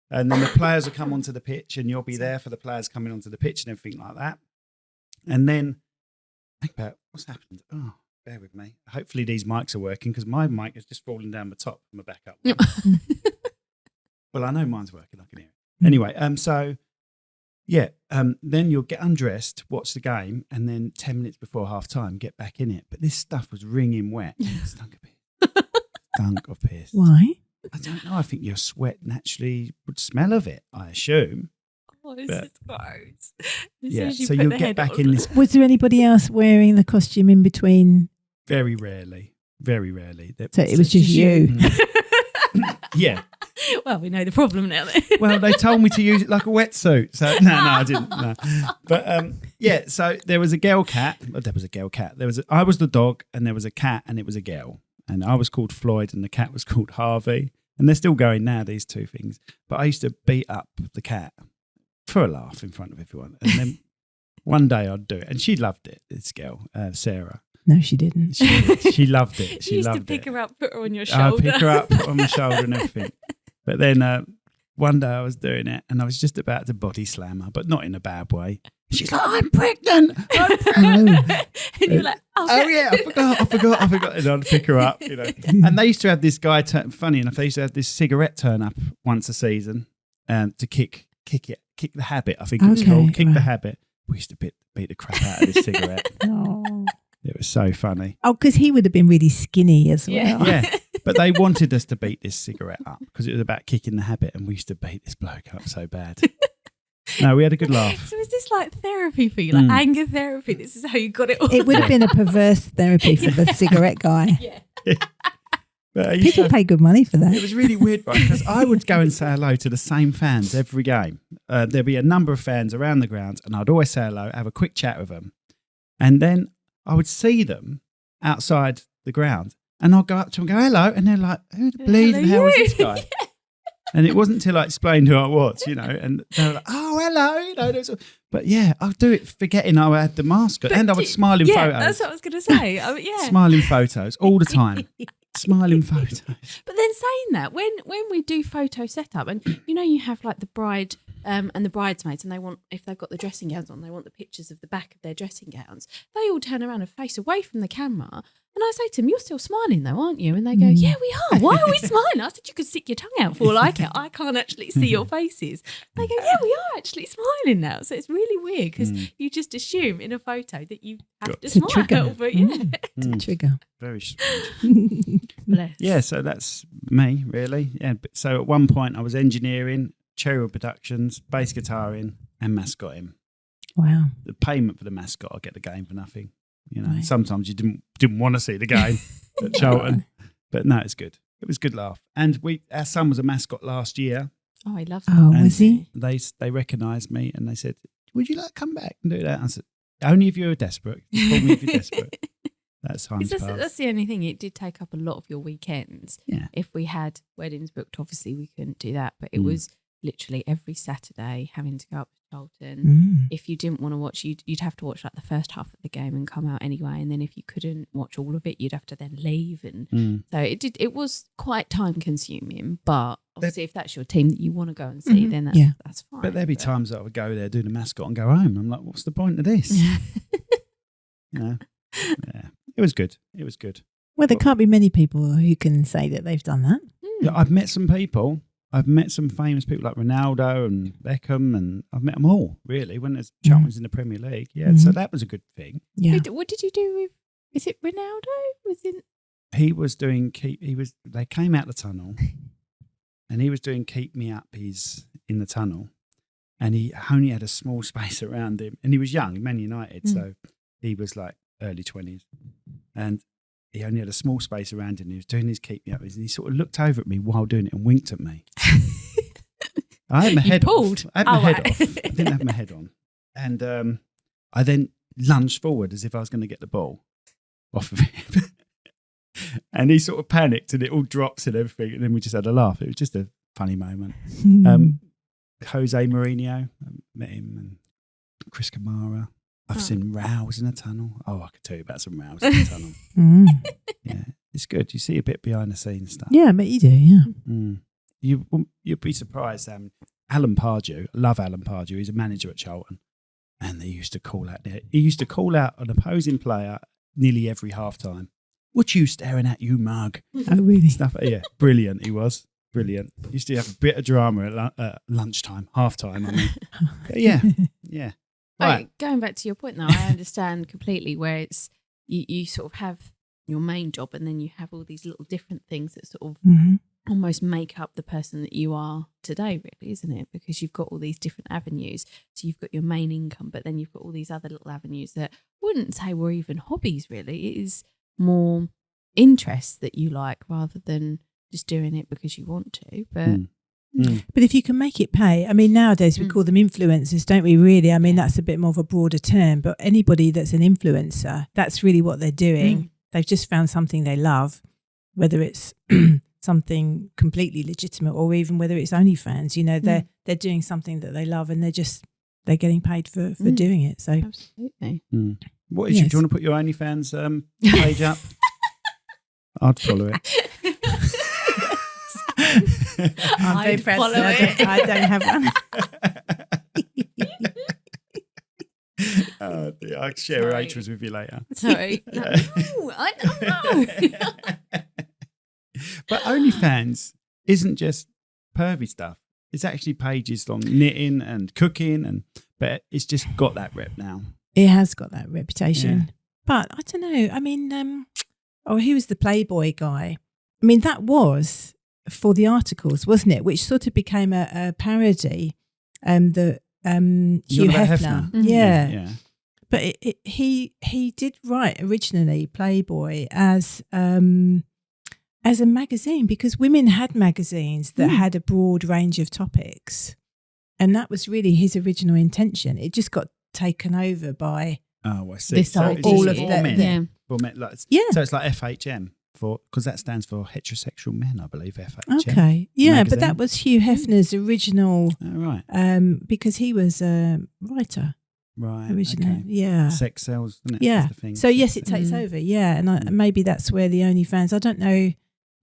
and then the players will come onto the pitch, and you'll be there for the players coming onto the pitch and everything like that. And then think about what's happened. Oh, bear with me. Hopefully these mics are working, because my mic is just falling down the top from my backup. Well, I know mine's working. I can hear it. Anyway, then you'll get undressed, watch the game, and then 10 minutes before half time, get back in it. But this stuff was wringing wet. It stunk of piss. Stunk of piss. Why? I don't know. I think your sweat naturally would smell of it, I assume. Oh, this But- is gross. Yeah, so you'll get back in this Was there anybody else wearing the costume in between? very rarely. Very rarely. So it was just you. Yeah. Well, we know the problem now then. Well, they told me to use it like a wetsuit. So no, I didn't. No. But so there was a girl cat. There was a girl cat. I was the dog, and there was a cat, and it was a girl. And I was called Floyd, and the cat was called Harvey. And they're still going now, these two things. But I used to beat up the cat for a laugh in front of everyone. And then one day I'd do it. And she loved it, this girl, Sarah. No, she didn't. She loved it. You used to pick her up, put her on your shoulder. I'd pick her up, put her on my shoulder and everything. But then, one day I was doing it and I was just about to body slam her, but not in a bad way. She's like, I'm pregnant. And you're like, Oh yeah, I forgot. And I'd pick her up, And they used to have this guy, funny enough, they used to have this cigarette turn up once a season to kick the habit, I think it was called, kick the habit. We used to beat the crap out of this cigarette. Oh. It was so funny. Oh, because he would have been really skinny as well. Yeah. But they wanted us to beat this cigarette up because it was about kicking the habit, and we used to beat this bloke up so bad. No, we had a good laugh. So is this like therapy for you, like anger therapy? This is how you got it all. It would have been a perverse therapy for the cigarette guy. Yeah. But People pay good money for that. It was really weird, right? Because I would go and say hello to the same fans every game. There'd be a number of fans around the grounds, and I'd always say hello, have a quick chat with them. And then I would see them outside the ground, and I'd go up to them and go, hello. And they're like, who the bleeding hell is this guy? And it wasn't until I explained who I was, and they were like, oh, hello. But yeah, I'd do it forgetting I had the mask on. And I would smile in photos. Yeah, that's what I was going to say. Smiling photos all the time. Smiling photos. But then saying that, when we do photo setup, and you have like the bride and the bridesmaids, and they want, if they've got the dressing gowns on, they want the pictures of the back of their dressing gowns. They all turn around and face away from the camera. And I say to them, you're still smiling though, aren't you? And they go, yeah, we are. Why are we smiling? I said, you could stick your tongue out for all I care. I can't actually see your faces. They go, yeah, we are actually smiling now. So it's really weird because you just assume in a photo that you have to smile. Trigger. But it's a trigger. Very strange. Bless. Yeah, so that's me, really. Yeah. So at one point I was engineering, Cherry Productions, bass guitaring and mascotting. Wow. The payment for the mascot, I get the game for nothing. Right. Sometimes you didn't want to see the game at Charlton, but no, it's good. It was a good laugh. And our son was a mascot last year. Oh, I love that. Oh, was he? They recognised me and they said, "Would you like to come back and do that?" I said, "Only if you're desperate. Call me if you're desperate." That's time's passed. That's the only thing. It did take up a lot of your weekends. Yeah. If we had weddings booked, obviously we couldn't do that, but it was literally every Saturday having to go up to Charlton. If you didn't want to watch, you'd have to watch like the first half of the game and come out anyway. And then if you couldn't watch all of it, you'd have to then leave. And so it was quite time consuming. But obviously, if that's your team that you want to go and see, then that's fine. But there'd be times that I would go there, do the mascot, and go home. I'm like, what's the point of this? Yeah, it was good. It was good. Well, there can't be many people who can say that they've done that. Yeah, I've met some people. I've met some famous people like Ronaldo and Beckham, and I've met them all, really, when there's Charlton's in the Premier League. Yeah, so that was a good thing. Yeah. What did you do with, is it Ronaldo? He was doing they came out the tunnel and he was doing Keep Me Up. He's in the tunnel and he only had a small space around him. And he was young, Man United, so he was like early 20s. And he only had a small space around him. He was doing his Keep Me Up. And he sort of looked over at me while doing it and winked at me. I had my head off. I had my head off. I didn't have my head on. And I then lunged forward as if I was going to get the ball off of him. And he sort of panicked and it all drops and everything. And then we just had a laugh. It was just a funny moment. Jose Mourinho, I met him, and Chris Kamara. I've seen rows in a tunnel. Oh, I could tell you about some rows in a tunnel. Yeah, it's good. You see a bit behind the scenes stuff. Yeah, I bet you do, yeah. You'd be surprised. Alan Pardew, I love Alan Pardew. He's a manager at Charlton. And he used to call out an opposing player nearly every half time. What you staring at, you mug? Oh, really? Stuff. Yeah, brilliant. He was brilliant. Used to have a bit of drama at lunchtime, half time. I mean, yeah. Right. Going back to your point, though, I understand completely where it's you sort of have your main job, and then you have all these little different things that sort of almost make up the person that you are today, really, isn't it? Because you've got all these different avenues. So you've got your main income, but then you've got all these other little avenues that I wouldn't say were even hobbies, really. It is more interests that you like rather than just doing it because you want to. But But if you can make it pay, I mean, nowadays we call them influencers, don't we, really? I mean, that's a bit more of a broader term, but anybody that's an influencer, that's really what they're doing. They've just found something they love, whether it's something completely legitimate or even whether it's OnlyFans, they're doing something that they love and they're getting paid for doing it. So absolutely. What is do you want to put your OnlyFans page up? I'd follow it. I'm very I'd proud to follow say it. I don't have one. Oh, dear. I'll share Sorry. Rachel's with you later. Sorry. No, I don't know. But OnlyFans isn't just pervy stuff. It's actually pages on knitting and cooking, but it's just got that rep now. It has got that reputation. Yeah. But I don't know. I mean, he was the Playboy guy. I mean, that was for the articles, wasn't it? Which sort of became a parody. The Hugh about Hefner. Mhm. Yeah. But he did write originally Playboy as a magazine, because women had magazines that had a broad range of topics. And that was really his original intention. It just got taken over by Oh, I see. this So whole it's all just of for that. men. Yeah. For men, like, Yeah. So it's like FHM because that stands for heterosexual men, I believe. FHM. Okay. Yeah, magazine. but that was Hugh Hefner's original, Oh, right. because he was a writer Right. originally. Okay. Yeah. Sex sells, isn't it? Yeah. That's the thing. So yes, it takes over. Yeah, and maybe that's where the OnlyFans. I don't know.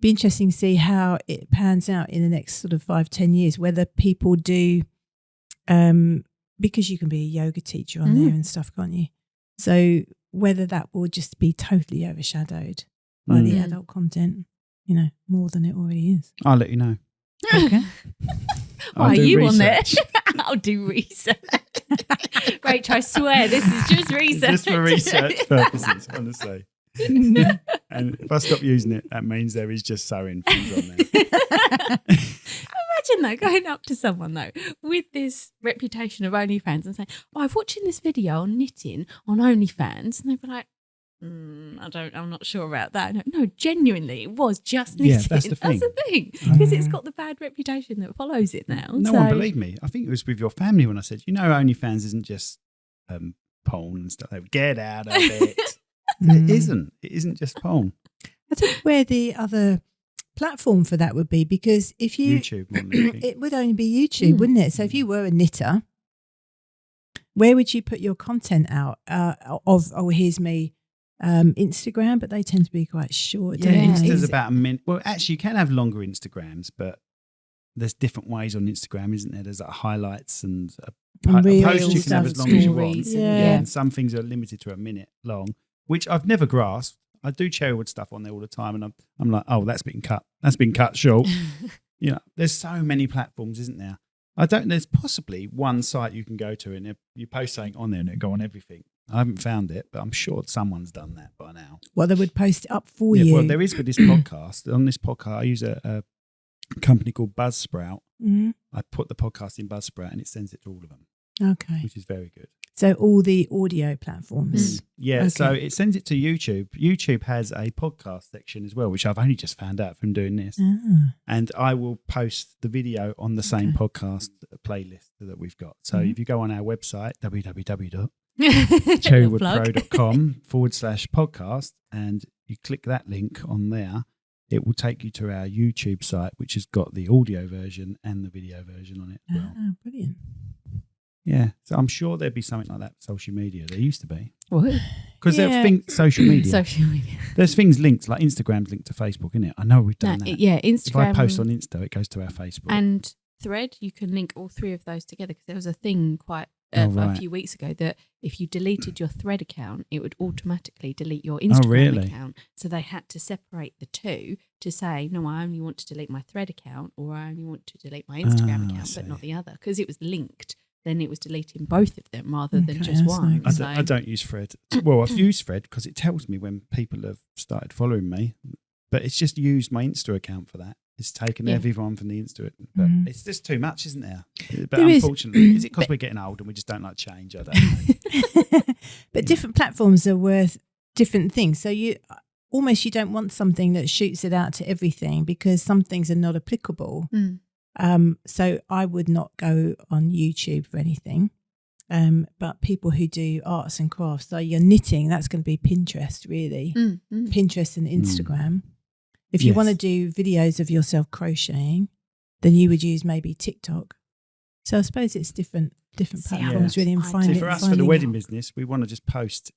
Be interesting to see how it pans out in the next sort of 5-10 years. Whether people do, because you can be a yoga teacher on there and stuff, can't you? So whether that will just be totally overshadowed by the adult content, more than it already is. I'll let you know. Okay. I'll Why are do you on there? research. I'll do research. Rachel, I swear this is just research. Just for research purposes, honestly. And if I stop using it, that means there is just sewing things on there. Imagine though going up to someone though with this reputation of OnlyFans and saying, "Oh, I've watching this video on knitting on OnlyFans," and they'd be like, I'm not sure about that. No, genuinely, it was just knitting. Yeah, that's the thing. Because it's got the bad reputation that follows it now. No one believed me. I think it was with your family when I said, OnlyFans isn't just porn and stuff. Get out of it. It isn't. It isn't just porn. I don't know where the other platform for that would be, because if you YouTube, more than anything. it would only be YouTube, wouldn't it? So if you were a knitter, where would you put your content out here's me, Instagram, but they tend to be quite short. Yeah, don't they? Insta's about a minute. Well, actually, you can have longer Instagrams, but there's different ways on Instagram, isn't there? There's like highlights and a Reels, post you can have as long as you want. stories, yeah. And some things are limited to a minute long, which I've never grasped. I do Cherrywood stuff on there all the time, and I'm like, oh, that's been cut. That's been cut short. There's so many platforms, isn't there? There's possibly one site you can go to and if you post something on there and it'll go on everything. I haven't found it, but I'm sure someone's done that by now. Well, they would post it up for you. Well, there is with this podcast. On this podcast, I use a company called Buzzsprout. Mhm. I put the podcast in Buzzsprout and it sends it to all of them, Okay. which is very good. So all the audio platforms. Yeah, Okay. so it sends it to YouTube. YouTube has a podcast section as well, which I've only just found out from doing this. Ah. And I will post the video on the same podcast playlist that we've got. So if you go on our website, www.cherrywoodpro.com/podcast, and you click that link on there, it will take you to our YouTube site, which has got the audio version and the video version on it as well. Ah, brilliant. Yeah, so I'm sure there'd be something like that for social media. There used to be. What? Because Yeah. there are things, social media. Social media. There's things linked, like Instagram's linked to Facebook, isn't it? I know we've done that. Yeah, If I Instagram post on Insta, it goes to our Facebook. and Thread. You can link all three of those together because there was a thing Oh, a right. few weeks ago that if you deleted your Thread account, it would automatically delete your Instagram really? account. So they had to separate the two to say, no, I only want to delete my Thread account or I only want to delete my Instagram I account, but see. not the other, because it was linked. Then it was deleting both of them rather than Okay, just that's one. nice. I don't use Thread. Well, I've used Thread because it tells me when people have started following me, but it's just used my Insta account for that. It's taken everyone from the Insta, but it's just too much, isn't there? But There is. unfortunately, is it because we're getting old and we just don't like change? I don't know. But different platforms are worth different things. So you don't want something that shoots it out to everything, because some things are not applicable. Mm. So I would not go on YouTube for anything. But people who do arts and crafts, so you're knitting, that's going to be Pinterest, really. Pinterest and Instagram. If you Yes. want to do videos of yourself crocheting, then you would use maybe TikTok. So I suppose it's different platforms, really, and See, find See, it. for us, for finding the it. wedding business, we want to just post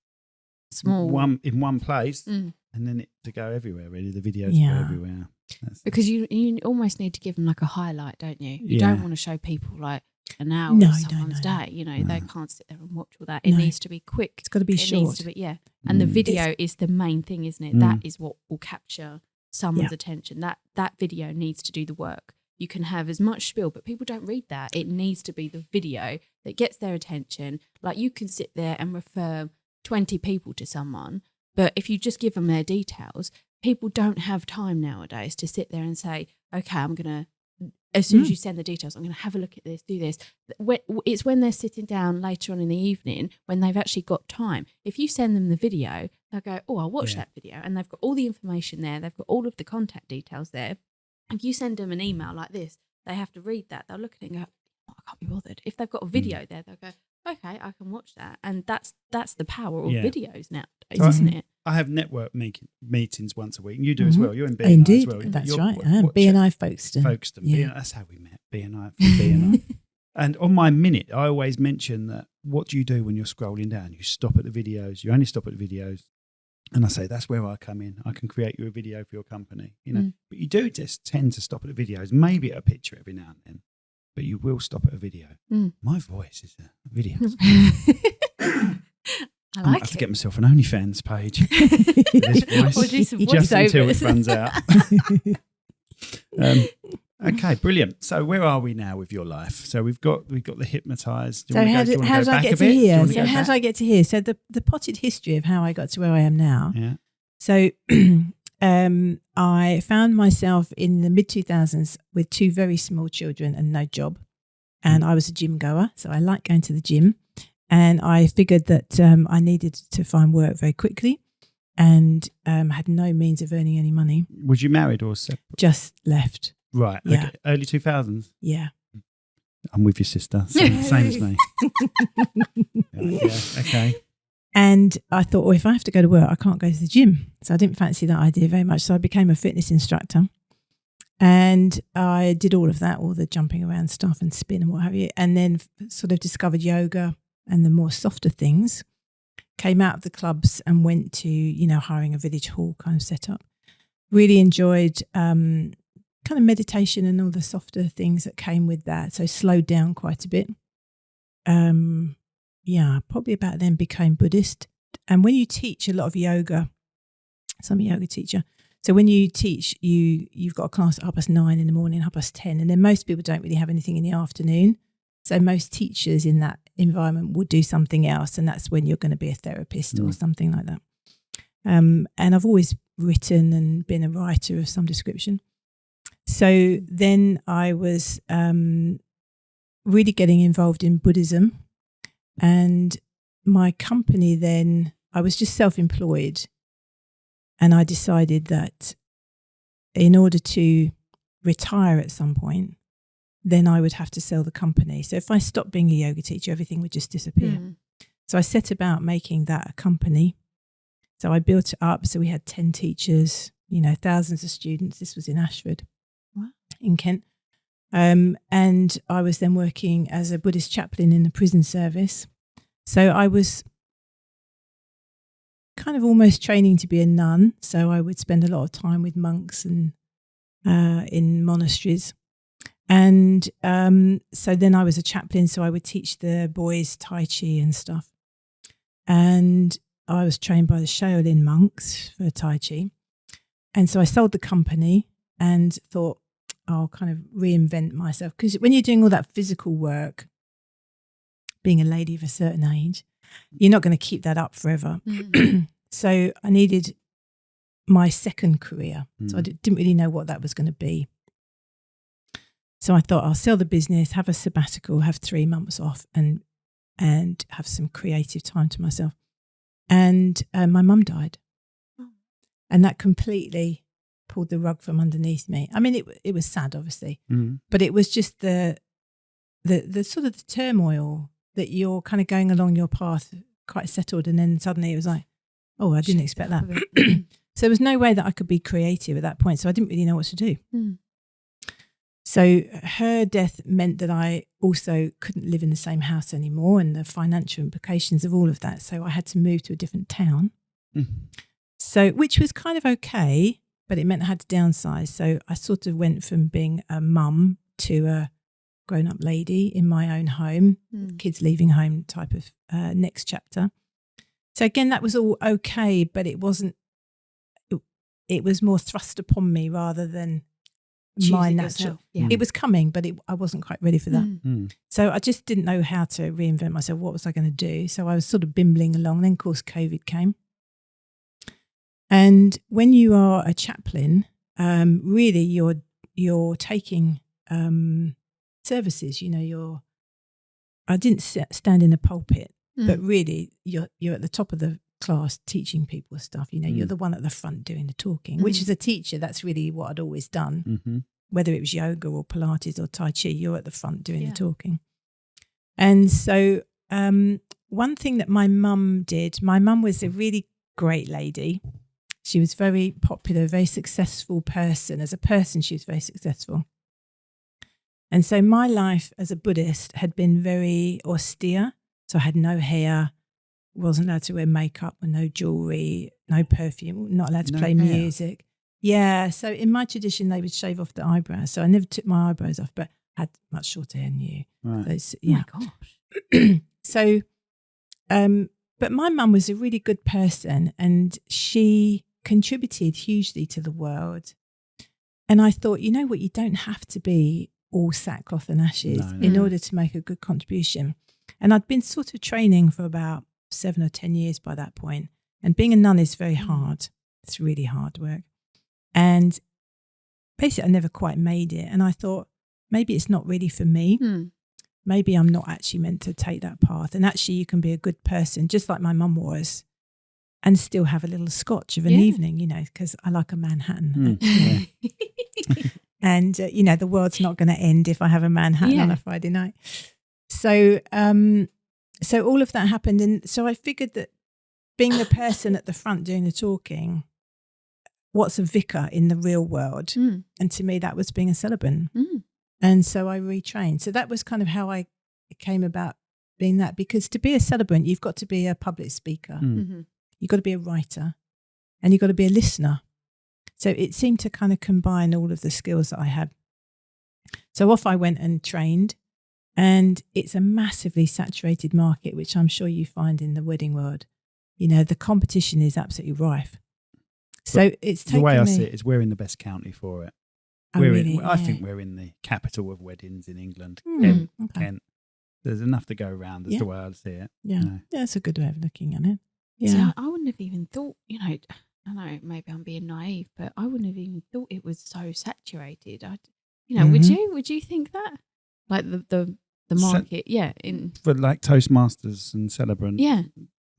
Small. in one place, and and then it to go everywhere. Really, the videos Yeah. go everywhere. Because you almost need to give them like a highlight, don't you? You Yeah. don't want to show people like an hour No, of no, someone's no. day. You know, No. they can't sit there and watch all that. It No. needs to be quick. It's got to be It short. needs to be, yeah. And the Mm. video is the main thing, isn't it? Mm. That is what will capture someone's Yeah. attention. That video needs to do the work. You can have as much spiel, but people don't read that. It needs to be the video that gets their attention. Like you can sit there and refer 20 people to someone, but if you just give them their details, people don't have time nowadays to sit there and say, okay, I'm going to, as soon as you send the details, I'm going to have a look at this, do this. It's when they're sitting down later on in the evening when they've actually got time. If you send them the video, they'll go, oh, I'll watch that video. And they've got all the information there. They've got all of the contact details there. If you send them an email like this, they have to read that. They'll look at it and go, oh, I can't be bothered. If they've got a video there, they'll go, okay, I can watch that. And that's the power of videos nowadays, isn't it? I have network meetings once a week, and you do as well. You're in BNI Indeed, as well. that's You're- right. I am BNI Folkestone. Folkestone. Yeah. BNI, that's how we met. BNI. BNI. And on my minute, I always mention that what do you do when you're scrolling down? You stop at the videos. You only stop at the videos. And I say, that's where I come in. I can create you a video for your company, you know. But you do just tend to stop at the videos, maybe at a picture every now and then, but you will stop at a video. My voice is a video. I I like have to it. get myself an OnlyFans page. For this voice, Or do some just until it voiceovers. runs out. Okay, brilliant. So where are we now with your life? So we've got the hypnotised. So how did I get to Do you here? wanna So go how back? did I get to here? So the potted history of how I got to where I am now. Yeah. So I found myself in the mid-2000s with two very small children and no job. And I was a gym goer, so I like going to the gym. And I figured that I needed to find work very quickly and had no means of earning any money. Was you married or separate? Just left. Right. Yeah. Okay. Early 2000s. Yeah. I'm with your sister. Same as me. Yeah. Okay. And I thought, well, if I have to go to work, I can't go to the gym. So I didn't fancy that idea very much. So I became a fitness instructor. And I did all of that, all the jumping around stuff and spin and what have you. And then sort of discovered yoga and the more softer things. Came out of the clubs and went to, hiring a village hall kind of setup. Really enjoyed kind of meditation and all the softer things that came with that. So slowed down quite a bit. Probably about then became Buddhist. And when you teach a lot of yoga, so I'm a yoga teacher. So when you teach, you've got a class at 9:30 in the morning, 10:30, and then most people don't really have anything in the afternoon. So most teachers in that environment would do something else, and that's when you're going to be a therapist or something like that. And I've always written and been a writer of some description. So then I was really getting involved in Buddhism, and my company then, I was just self-employed. And I decided that in order to retire at some point, then I would have to sell the company. So if I stopped being a yoga teacher, everything would just disappear. So I set about making that a company. So I built it up. So we had 10 teachers, thousands of students. This was in Ashford, in Kent. And I was then working as a Buddhist chaplain in the prison service. So I was kind of almost training to be a nun. So I would spend a lot of time with monks and in monasteries. And so then I was a chaplain, so I would teach the boys Tai Chi and stuff. And I was trained by the Shaolin monks for Tai Chi. And so I sold the company and thought, I'll kind of reinvent myself. Because when you're doing all that physical work, being a lady of a certain age, you're not going to keep that up forever. So I needed my second career. So I didn't really know what that was going to be. So I thought I'll sell the business, have a sabbatical, have 3 months off and have some creative time to myself. And my mum died. And that completely pulled the rug from underneath me. I mean, it was sad, obviously, but it was just the sort of the turmoil that you're kind of going along your path quite settled. And then suddenly it was like, oh, I didn't expect that. So there was no way that I could be creative at that point. So I didn't really know what to do. So her death meant that I also couldn't live in the same house anymore and the financial implications of all of that. So I had to move to a different town. So, which was kind of okay, but it meant I had to downsize. So I sort of went from being a mum to a grown-up lady in my own home, kids leaving home type of next chapter. So again, that was all okay, but it wasn't. It was more thrust upon me rather than my natural. Yeah. It was coming, but I wasn't quite ready for that. So I just didn't know how to reinvent myself. What was I going to do? So I was sort of bimbling along. Then, of course, COVID came. And when you are a chaplain, really you're taking services. You know, I didn't stand in a pulpit, but really you're at the top of the class teaching people stuff. You know, you're the one at the front doing the talking, which as a teacher, that's really what I'd always done. Whether it was yoga or Pilates or Tai Chi, you're at the front doing the talking. And so one thing that my mum did, my mum was a really great lady. She was very popular, very successful person. As a person, she was very successful. And so my life as a Buddhist had been very austere. So I had no hair, wasn't allowed to wear makeup and no jewellery, no perfume, not allowed to play music. Yeah, so in my tradition, they would shave off the eyebrows. So I never took my eyebrows off, but had much shorter hair than you. Right. So, yeah. Oh my gosh. So, but my mum was a really good person and she contributed hugely to the world. And I thought, you know what, you don't have to be all sackcloth and ashes in order to make a good contribution. And I'd been sort of training for about 7 or 10 years by that point. And being a nun is very hard. It's really hard work. And basically I never quite made it. And I thought, maybe it's not really for me. Maybe I'm not actually meant to take that path. And actually you can be a good person, just like my mum was, and still have a little scotch of an evening, you know, because I like a Manhattan. And, you know, the world's not going to end if I have a Manhattan on a Friday night. So, so all of that happened. And so I figured that being the person at the front doing the talking, what's a vicar in the real world? And to me, that was being a celebrant. And so I retrained. So that was kind of how I came about being that. Because to be a celebrant, you've got to be a public speaker. You've got to be a writer. And you've got to be a listener. So it seemed to kind of combine all of the skills that I had. So off I went and trained. And it's a massively saturated market, which I'm sure you find in the wedding world. You know, the competition is absolutely rife. So it's taken the way I see it is we're in the best county for it. I think we're in the capital of weddings in England, Kent. There's enough to go around as the way I see it. Yeah, that's a good way of looking at it. Yeah, so I wouldn't have even thought, you know, I know maybe I'm being naive, but I wouldn't have even thought it was so saturated. Would you think that? Like the market, for like Toastmasters and Celebrant. Yeah.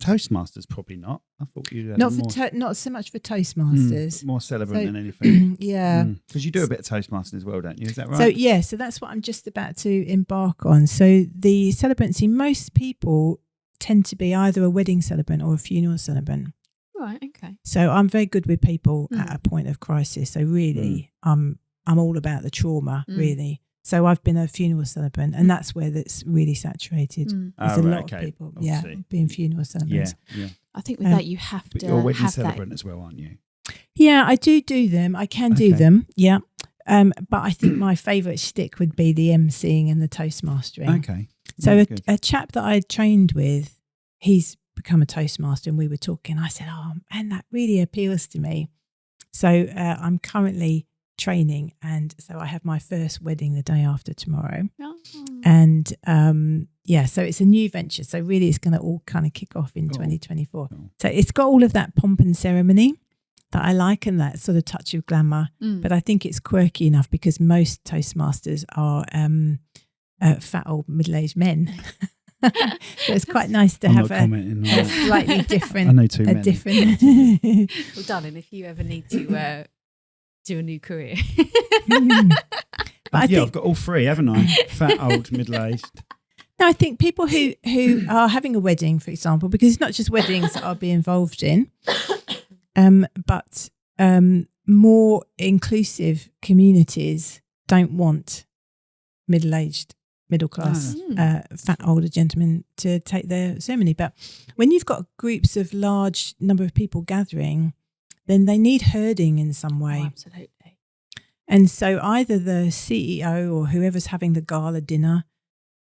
Toastmasters probably not. I thought you'd not so much for Toastmasters. More Celebrant than anything. Because you do a bit of Toastmasters as well, don't you? Is that right? So that's what I'm just about to embark on. So the celebrants, most people tend to be either a wedding celebrant or a funeral celebrant. Right. Okay. So I'm very good with people at a point of crisis. So really, I'm all about the trauma. Really. So I've been a funeral celebrant, and that's where that's really saturated. There's a lot of people, being funeral celebrants. Yeah. I think with that you have to. But you're a wedding have celebrant that. as well, aren't you? Yeah, I do them. I can do them. Yeah. But I think my favourite shtick would be the emceeing and the Toastmastering. Okay. So a chap that I trained with, he's become a Toastmaster, and we were talking. I said, "Oh man, that really appeals to me." So I'm currently training, and so I have my first wedding the day after tomorrow. And so it's a new venture. So really, it's going to all kind of kick off in 2024. So it's got all of that pomp and ceremony that I like, and that sort of touch of glamour. But I think it's quirky enough because most Toastmasters are fat old middle-aged men. So it's quite nice to have a slightly different. I know too many. Well, darling, if you ever need to do a new career, but I've got all three, haven't I? Fat, old, middle-aged. No, I think people who are having a wedding, for example, because it's not just weddings that I'll be involved in, but more inclusive communities don't want middle-aged, middle-class, fat older gentlemen to take their ceremony. But when you've got groups of large number of people gathering, then they need herding in some way. Oh, absolutely. And so either the CEO or whoever's having the gala dinner,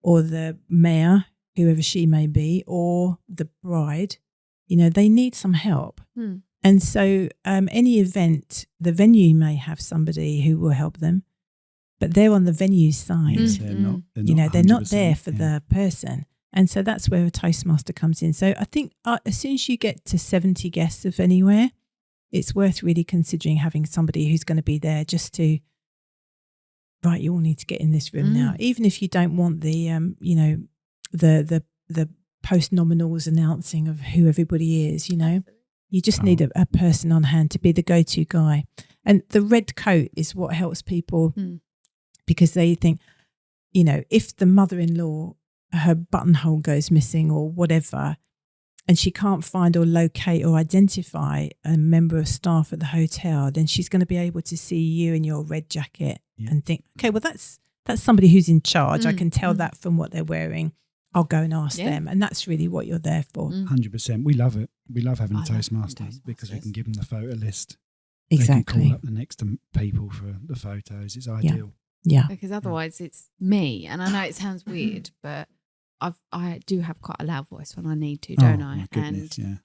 or the mayor, whoever she may be, or the bride, they need some help. And so any event, the venue may have somebody who will help them, but they're on the venue side. Yes, they're not there for the person. And so that's where a Toastmaster comes in. So I think as soon as you get to 70 guests of anywhere, it's worth really considering having somebody who's going to be there just to, right, you all need to get in this room now. Even if you don't want the, the post-nominals announcing of who everybody is, you just need a person on hand to be the go-to guy. And the red coat is what helps people because they think, if the mother-in-law, her buttonhole goes missing or whatever, and she can't find or locate or identify a member of staff at the hotel, then she's going to be able to see you in your red jacket and think, okay, well, that's somebody who's in charge. I can tell that from what they're wearing. I'll go and ask them. And that's really what you're there for. 100%. We love it. We love having a Toastmaster because we can give them the photo list. Exactly. They can call up the next people for the photos. It's ideal. Yeah. Because otherwise it's me. And I know it sounds weird, but I do have quite a loud voice when I need to, don't I? My goodness, and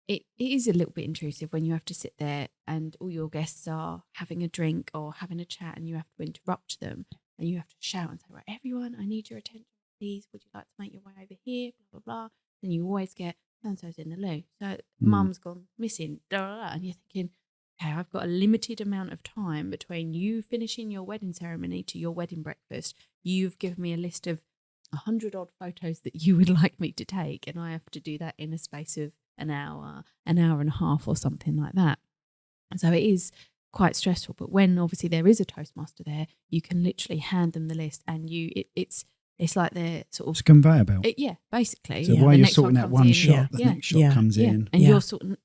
it is a little bit intrusive when you have to sit there and all your guests are having a drink or having a chat and you have to interrupt them and you have to shout and say, right, everyone, I need your attention, please. Would you like to make your way over here? Blah, blah, blah. And you always get, so-and-so's in the loo. So mum's gone missing, blah, blah, blah. And you're thinking, okay, I've got a limited amount of time between you finishing your wedding ceremony to your wedding breakfast. You've given me a list of 100 odd photos that you would like me to take, and I have to do that in a space of an hour and a half or something like that. So it is quite stressful, but when obviously there is a Toastmaster there, you can literally hand them the list and it's like they're sort of... It's a conveyor belt. Basically. So while you're sorting out one shot, the next shot comes in. And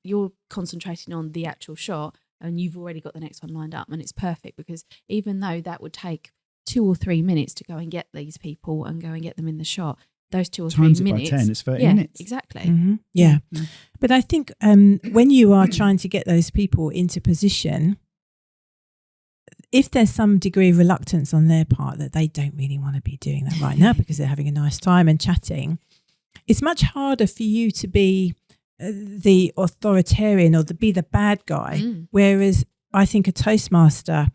you're concentrating on the actual shot and you've already got the next one lined up, and it's perfect because even though that would take 2 or 3 minutes to go and get these people and go and get them in the shot, those 2 or 3 minutes. Times it by 10, it's 30 minutes. Exactly. Mm-hmm. Yeah. But I think when you are trying to get those people into position, if there's some degree of reluctance on their part that they don't really want to be doing that right now because they're having a nice time and chatting, it's much harder for you to be the authoritarian or be the bad guy. Whereas I think a Toastmaster,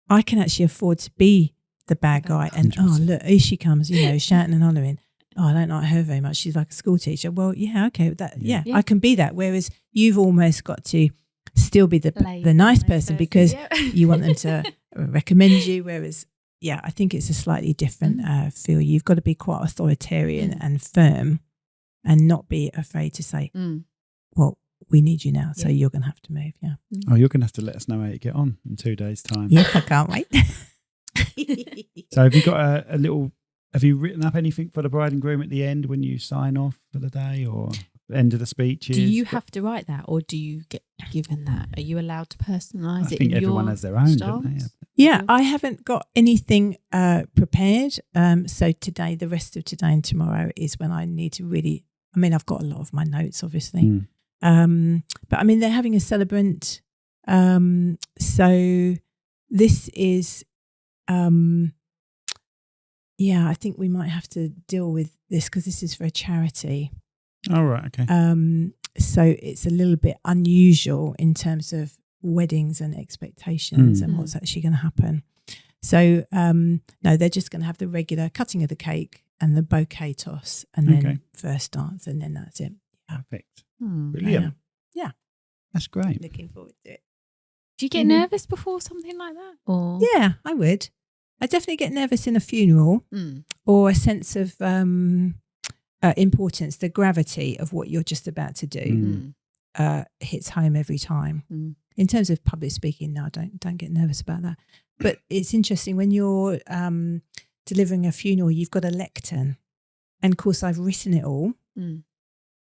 I can actually afford to be the bad guy. And 100%. Look, here she comes, shouting and hollering. I don't like her very much. She's like a school teacher. Well, yeah, okay, I can be that. Whereas you've almost got to still be the nice person because you want them to recommend you. Whereas, I think it's a slightly different feel. You've got to be quite authoritarian and firm and not be afraid to say, well, we need you now, so you're going to have to move, Oh, you're going to have to let us know how you get on in 2 days' time. Yes, I can't wait. So have you got a little... Have you written up anything for the bride and groom at the end when you sign off for the day or end of the speeches? Do you have to write that or do you get given that? Are you allowed to personalise it? I think everyone has their own, don't they? Yeah, I haven't got anything prepared. So today, the rest of today and tomorrow is when I need to really... I mean, I've got a lot of my notes, obviously. But I mean, they're having a celebrant. So this is... I think we might have to deal with this because this is for a charity. Oh, right, okay. So it's a little bit unusual in terms of weddings and expectations and what's actually going to happen. So, no, they're just going to have the regular cutting of the cake and the bouquet toss and then first dance and then that's it. Perfect. Brilliant. Yeah. That's great. Looking forward to it. Do you get nervous before something like that? Or Yeah, I would. I definitely get nervous in a funeral or a sense of importance, the gravity of what you're just about to do hits home every time. In terms of public speaking, no, don't get nervous about that. But it's interesting when you're delivering a funeral, you've got a lectern. And of course, I've written it all.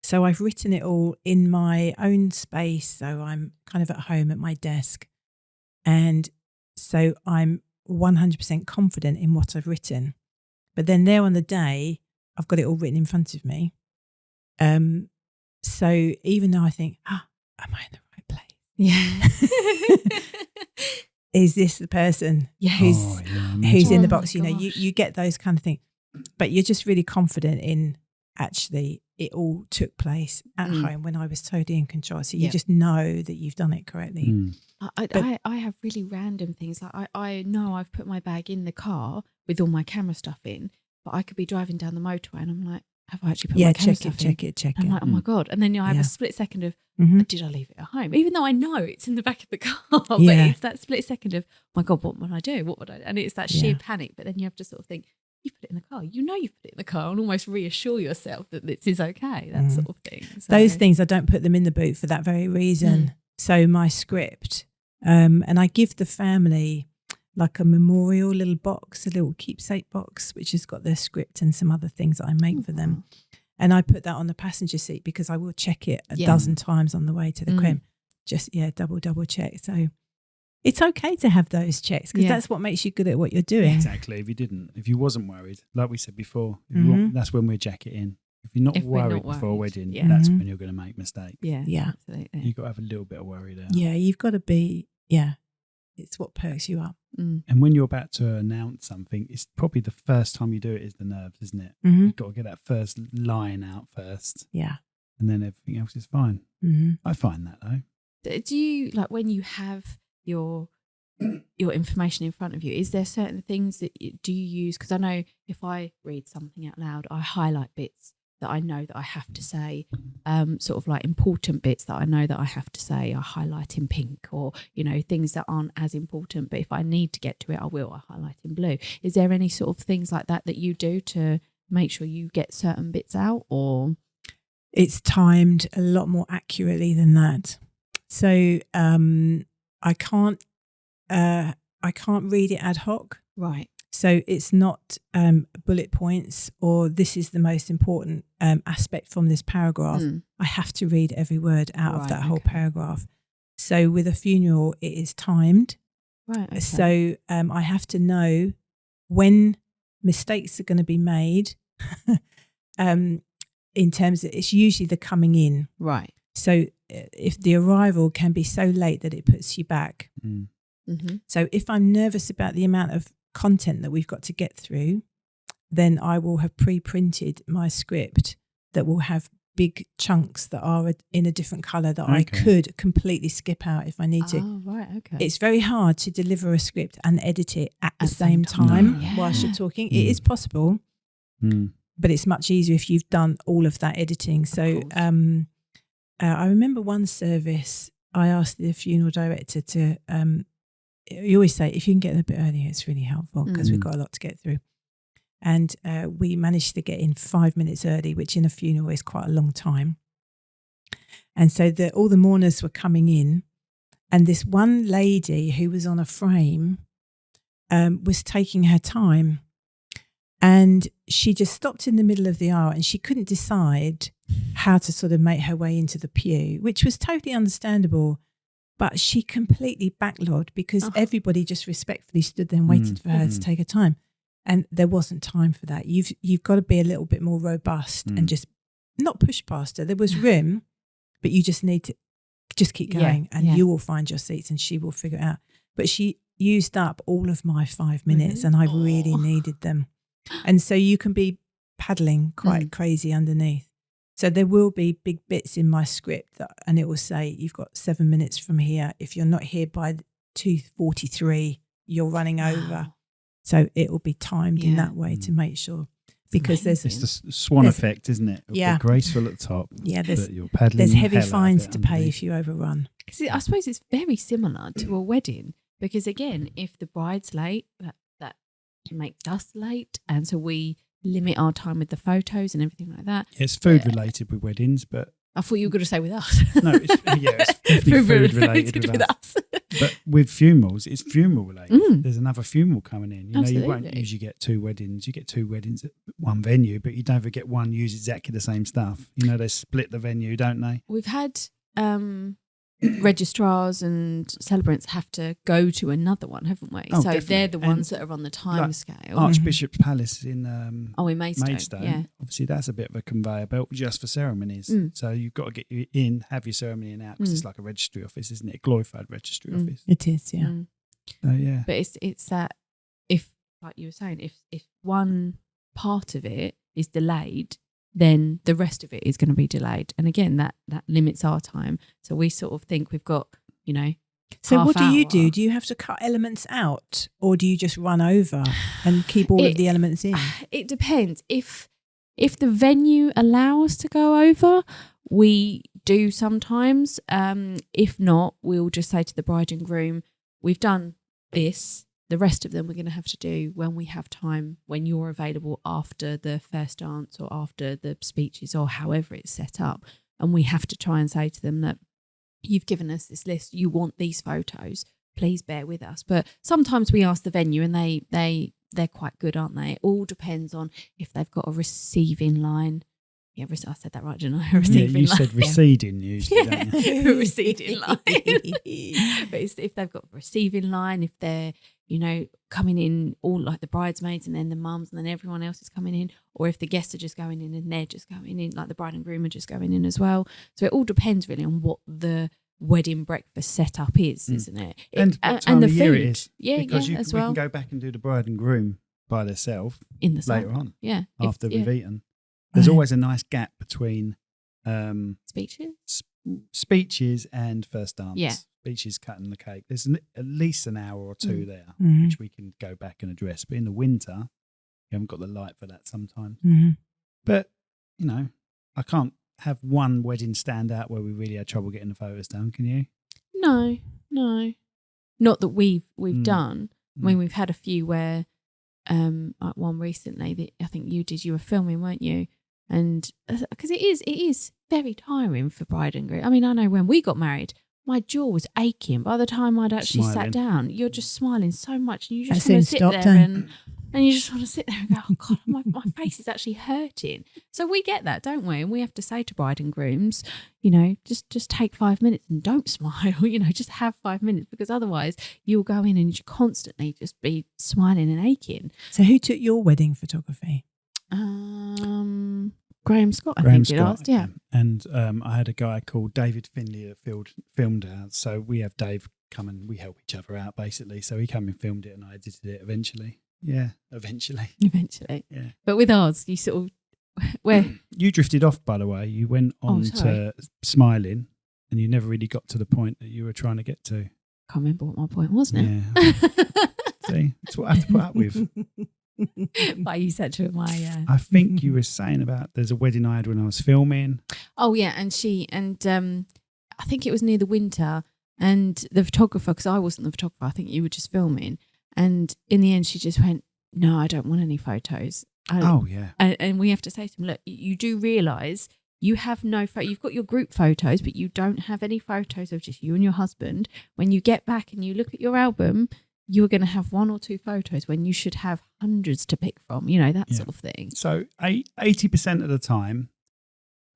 So I've written it all in my own space. So I'm kind of at home at my desk. And so I'm 100% confident in what I've written. But then there on the day, I've got it all written in front of me. So even though I think, am I in the right place? Yeah. Is this the person who's in the box? You know, you get those kind of things, but you're just really confident in actually it all took place at home when I was totally in control. So you just know that you've done it correctly. I have really random things. Like I know I've put my bag in the car with all my camera stuff in, but I could be driving down the motorway and I'm like, have I actually put my camera stuff in? Check it. I'm like, oh my God. And then I have a split second of, did I leave it at home? Even though I know it's in the back of the car, but it's that split second of, oh my God, what would I do? What would I do? And it's that sheer panic. But then you have to sort of think, you put it in the car. You know you've put it in the car and almost reassure yourself that this is okay, that sort of thing. So, those things, I don't put them in the boot for that very reason. So my script, and I give the family like a memorial little box, a little keepsake box, which has got their script and some other things that I make for them. And I put that on the passenger seat because I will check it a dozen times on the way to the crib. Just, double check. So it's okay to have those checks because that's what makes you good at what you're doing. Exactly. If you wasn't worried, like we said before, that's when we're jacketing. If you're not worried before a wedding, that's when you're going to make mistakes. Yeah. Absolutely. You've got to have a little bit of worry there. Yeah, you've got to be, it's what perks you up. And when you're about to announce something, it's probably the first time you do it is the nerves, isn't it? You've got to get that first line out first. Yeah. And then everything else is fine. I find that though. Do you, like when you have your information in front of you, is there certain things that do you use? Because I know if I read something out loud, I highlight bits that I know that I have to say, sort of like important bits that I know that I have to say, I highlight in pink, or, you know, things that aren't as important, but if I need to get to it, I highlight in blue. Is there any sort of things like that you do to make sure you get certain bits out, or? It's timed a lot more accurately than that. So I can't read it ad hoc. Right. So it's not bullet points or this is the most important aspect from this paragraph. I have to read every word out of that whole paragraph. So with a funeral, it is timed. Right. Okay. So I have to know when mistakes are going to be made in terms of, it's usually the coming in. Right. So if the arrival can be so late that it puts you back. So if I'm nervous about the amount of content that we've got to get through, then I will have pre-printed my script that will have big chunks that are in a different colour that I could completely skip out if I need to. Oh, right, okay. It's very hard to deliver a script and edit it at the same time whilst you're talking. It is possible, but it's much easier if you've done all of that editing. So I remember one service, I asked the funeral director to, you always say, if you can get a bit earlier, it's really helpful because we've got a lot to get through. And we managed to get in 5 minutes early, which in a funeral is quite a long time. And so all the mourners were coming in, and this one lady who was on a frame was taking her time. And she just stopped in the middle of the aisle and she couldn't decide how to sort of make her way into the pew, which was totally understandable. But she completely backlogged because everybody just respectfully stood there and waited for her to take her time. And there wasn't time for that. You've got to be a little bit more robust and just not push past her. There was room, but you just need to just keep going and you will find your seats and she will figure it out. But she used up all of my 5 minutes and I really needed them. And so you can be paddling quite crazy underneath. So there will be big bits in my script and it will say, you've got 7 minutes from here. If you're not here by 2:43, you're running over. So it will be timed in that way to make sure. Because it's the swan effect, isn't it? Yeah. Be graceful at the top. Yeah, you're there's heavy fines to pay if you overrun. See, I suppose it's very similar to a wedding because, again, if the bride's late, that makes us late. And so we limit our time with the photos and everything like that. It's food related with weddings, but I thought you were going to say with us. No, it's definitely food related with us. But with funerals, it's funeral related. There's another funeral coming in. You know, you won't usually get two weddings. You get two weddings at one venue, but you don't ever get one use exactly the same stuff. You know, they split the venue, don't they? We've had registrars and celebrants have to go to another one, haven't we? Oh, so definitely. they're the And ones that are on the time scale. Archbishop's Palace in in Maidstone. Yeah. Obviously, that's a bit of a conveyor belt just for ceremonies. So you've got to get you in, have your ceremony and out, because it's like a registry office, isn't it? A glorified registry office. It is, yeah. So yeah, But it's that, if, like you were saying, if one part of it is delayed, then the rest of it is going to be delayed. And again, that limits our time. So we sort of think we've got, So half what do you hour. do? Do you have to cut elements out, or do you just run over and keep all of the elements in? It depends. If the venue allow us to go over, we do sometimes. If not, we'll just say to the bride and groom, we've done this. The rest of them we're going to have to do when we have time, when you're available after the first dance or after the speeches or however it's set up. And we have to try and say to them that you've given us this list, you want these photos, please bear with us. But sometimes we ask the venue and they're quite good, aren't they? It all depends on if they've got a receiving line. Yeah, I said that right, didn't I? you said receding usually, don't you? Receiving line. But it's if they've got a receiving line, if they're, coming in all like the bridesmaids and then the mums and then everyone else is coming in, or if the guests are just going in and they're just going in, like the bride and groom are just going in as well. So it all depends really on what the wedding breakfast setup is, isn't it? And what time the of year food. it is. Yeah, because yeah, as we well. can go back and do the bride and groom by themselves In the later sun. on, Yeah. after If- we've yeah. eaten. There's Right. always a nice gap between Speeches? speeches and first dance. Yeah. Speeches cutting the cake. There's at least an hour or two there, Mhm. which we can go back and address. But in the winter, you haven't got the light for that sometimes. Mhm. But, I can't have one wedding stand out where we really had trouble getting the photos done, can you? No. Not that we've done. I Mm. mean, we've had a few where, like one recently that I think you were filming, weren't you? And because it is very tiring for bride and groom. I mean, I know when we got married, my jaw was aching. By the time I'd actually Smiling. sat down, you're just smiling so much, and you just That want to soon sit stopped, there eh? and you just want to sit there and go, oh God, my face is actually hurting. So we get that, don't we? And we have to say to bride and grooms, just take 5 minutes and don't smile. Just have 5 minutes, because otherwise you'll go in and you constantly just be smiling and aching. So who took your wedding photography? Graham Scott, I Graham think Scott, it asked, yeah. And I had a guy called David Finley that filmed ours. So we have Dave come and we help each other out basically. So he came and filmed it and I edited it eventually. Yeah, eventually. Eventually. Yeah. But with ours, you sort of, where? You drifted off, by the way. You went on to smiling and you never really got to the point that you were trying to get to. Can't remember what my point was now. Yeah. See, that's what I have to put up with. But you said to my I think you were saying about there's a wedding I had when I was filming. oh yeah, and I think it was near the winter, and the photographer, because I wasn't the photographer, I think you were just filming, and in the end she just went, no, I don't want any photos. Oh yeah. And we have to say to them, look, you do realise you have no you've got your group photos, but you don't have any photos of just you and your husband. When you get back and you look at your album, you're going to have 1 or 2 photos when you should have hundreds to pick from, that sort of thing. So 80% of the time,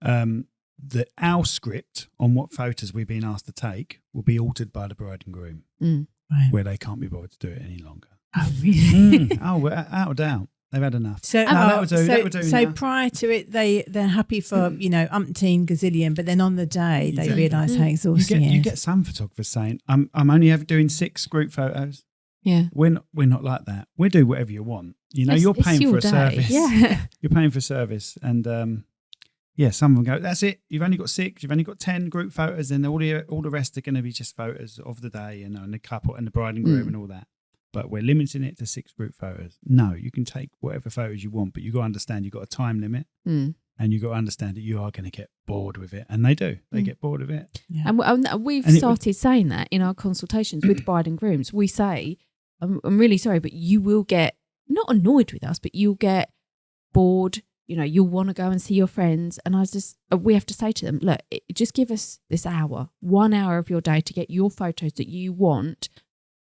our script on what photos we've been asked to take will be altered by the bride and groom, Right. where they can't be bothered to do it any longer. Oh, really? Oh, without a doubt. They've had enough. So, that would do. That would do. So now. prior to it, they're happy for umpteen gazillion, but then on the day they Exactly. realise how exhausting you it is. get some photographers saying, "I'm only ever doing 6 group photos." Yeah. We're not like that. We do whatever you want. It's- you're it's paying your for a day. service. Yeah. You're paying for a service, and some of them go, "That's it. You've only got 6. You've only got 10 group photos, and all the rest are going to be just photos of the day, and the couple and the bride and groom and all that." But we're limiting it to 6 group photos. No, you can take whatever photos you want, but you got to understand you've got a time limit, and you got to understand that you are going to get bored with it, and they do. They get bored of it. Yeah. And we've And it started saying that in our consultations with bride and grooms. We say, I'm really sorry, but you will get not annoyed with us, but you'll get bored. You'll want to go and see your friends. And we have to say to them, look, just give us this hour, 1 hour of your day to get your photos that you want.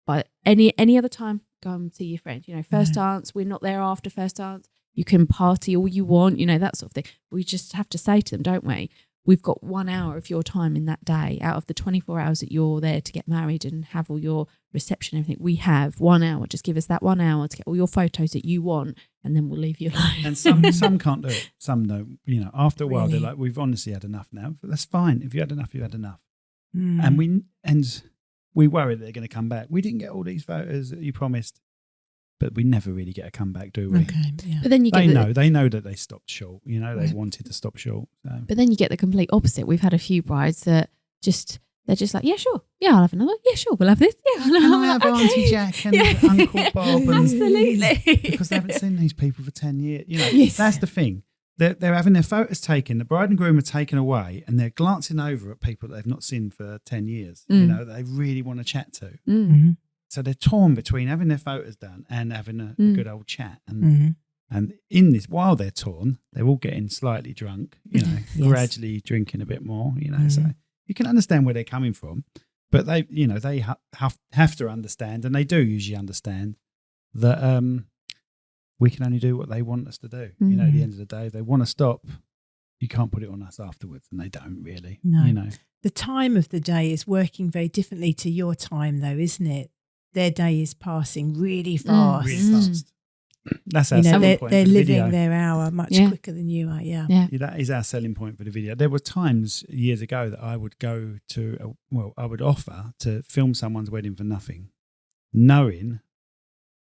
But any other time, go and see your friends. First dance, we're not there after first dance. You can party all you want, that sort of thing. We just have to say to them, don't we? we've got 1 hour of your time in that day out of the 24 hours that you're there to get married and have all your reception and everything. We have 1 hour. Just give us that 1 hour to get all your photos that you want, and then we'll leave you alone. And some can't do it. Some don't. You know, after a while, Really? they're like, we've honestly had enough now. But that's fine. If you had enough, you had enough. Mm. And we worry that they're going to come back. We didn't get all these photos that you promised. But we never really get a comeback, do we? Okay, yeah. But then you get They know that they stopped short. You know, they wanted to stop short. So. But then you get the complete opposite. We've had a few brides that they're just like, yeah, sure. Yeah, I'll have another. Yeah, sure. We'll have this. Yeah. Can I have Auntie Jack and Uncle Bob? And Absolutely. Because they haven't seen these people for 10 years. You know, Yes. That's the thing. They're having their photos taken. The bride and groom are taken away and they're glancing over at people that they've not seen for 10 years. You know, they really want to chat to. Mm-hmm. So they're torn between having their photos done and having a good old chat. And Mm-hmm. and in this, while they're torn, they're all getting slightly drunk, you know, Yes. gradually drinking a bit more, you know. So you can understand where they're coming from. But they, you know, they have to understand, and they do usually understand, that we can only do what they want us to do. You know, at the end of the day, if they want to stop, you can't put it on us afterwards, and they don't really. No. You know. The time of the day is working very differently to your time, though, isn't it? Their day is passing really fast. Really fast. That's our You know, selling point they're for the living video. their hour much quicker than you are. Yeah. Yeah. Yeah, that is our selling point for the video. There were times years ago that I would go to, I would offer to film someone's wedding for nothing, knowing,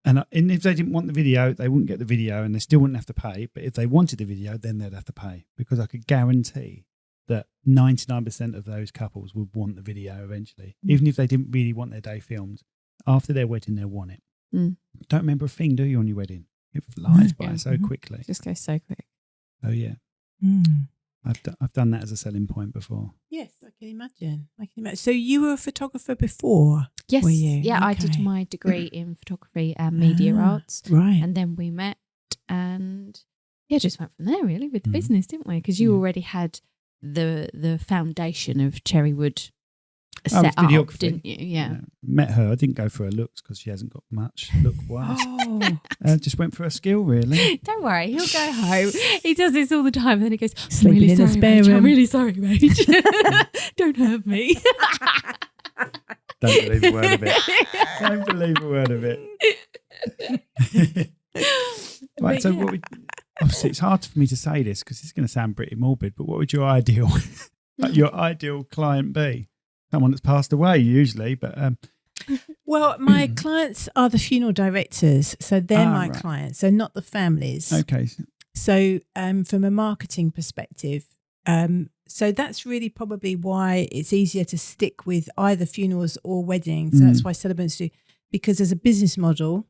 and if they didn't want the video, they wouldn't get the video and they still wouldn't have to pay. But if they wanted the video, then they'd have to pay, because I could guarantee that 99% of those couples would want the video eventually, even if they didn't really want their day filmed. After their wedding, they'll want it. Don't remember a thing, do you, on your wedding? It flies by so quickly. Just goes so quick. Oh yeah, I've done that as a selling point before. Yes, I can imagine. So you were a photographer before? Yes. Were you? Yeah, I did Okay. my degree in photography and media arts. Right. And then we met and just went from there really with the business, didn't we? Because you already had the foundation of Cherrywood set up, videography. didn't you? Yeah. Met her. I didn't go for her looks because she hasn't got much look-wise. Oh, Just went for a skill, really. Don't worry, he'll go home. He does this all the time, and then he goes, "I'm Sleeping really in a sorry, spare Rach. room." I'm really sorry, Rach. Don't hurt me." Don't believe a word of it. Don't believe a word of it. Right, so obviously it's hard for me to say this because it's going to sound pretty morbid, but what would your ideal client be? Someone that's passed away usually, but well, my clients are the funeral directors, so they're my right. clients, so not the families. okay. So from a marketing perspective, so that's really probably why it's easier to stick with either funerals or weddings. So that's why celebrants do, because as a business model,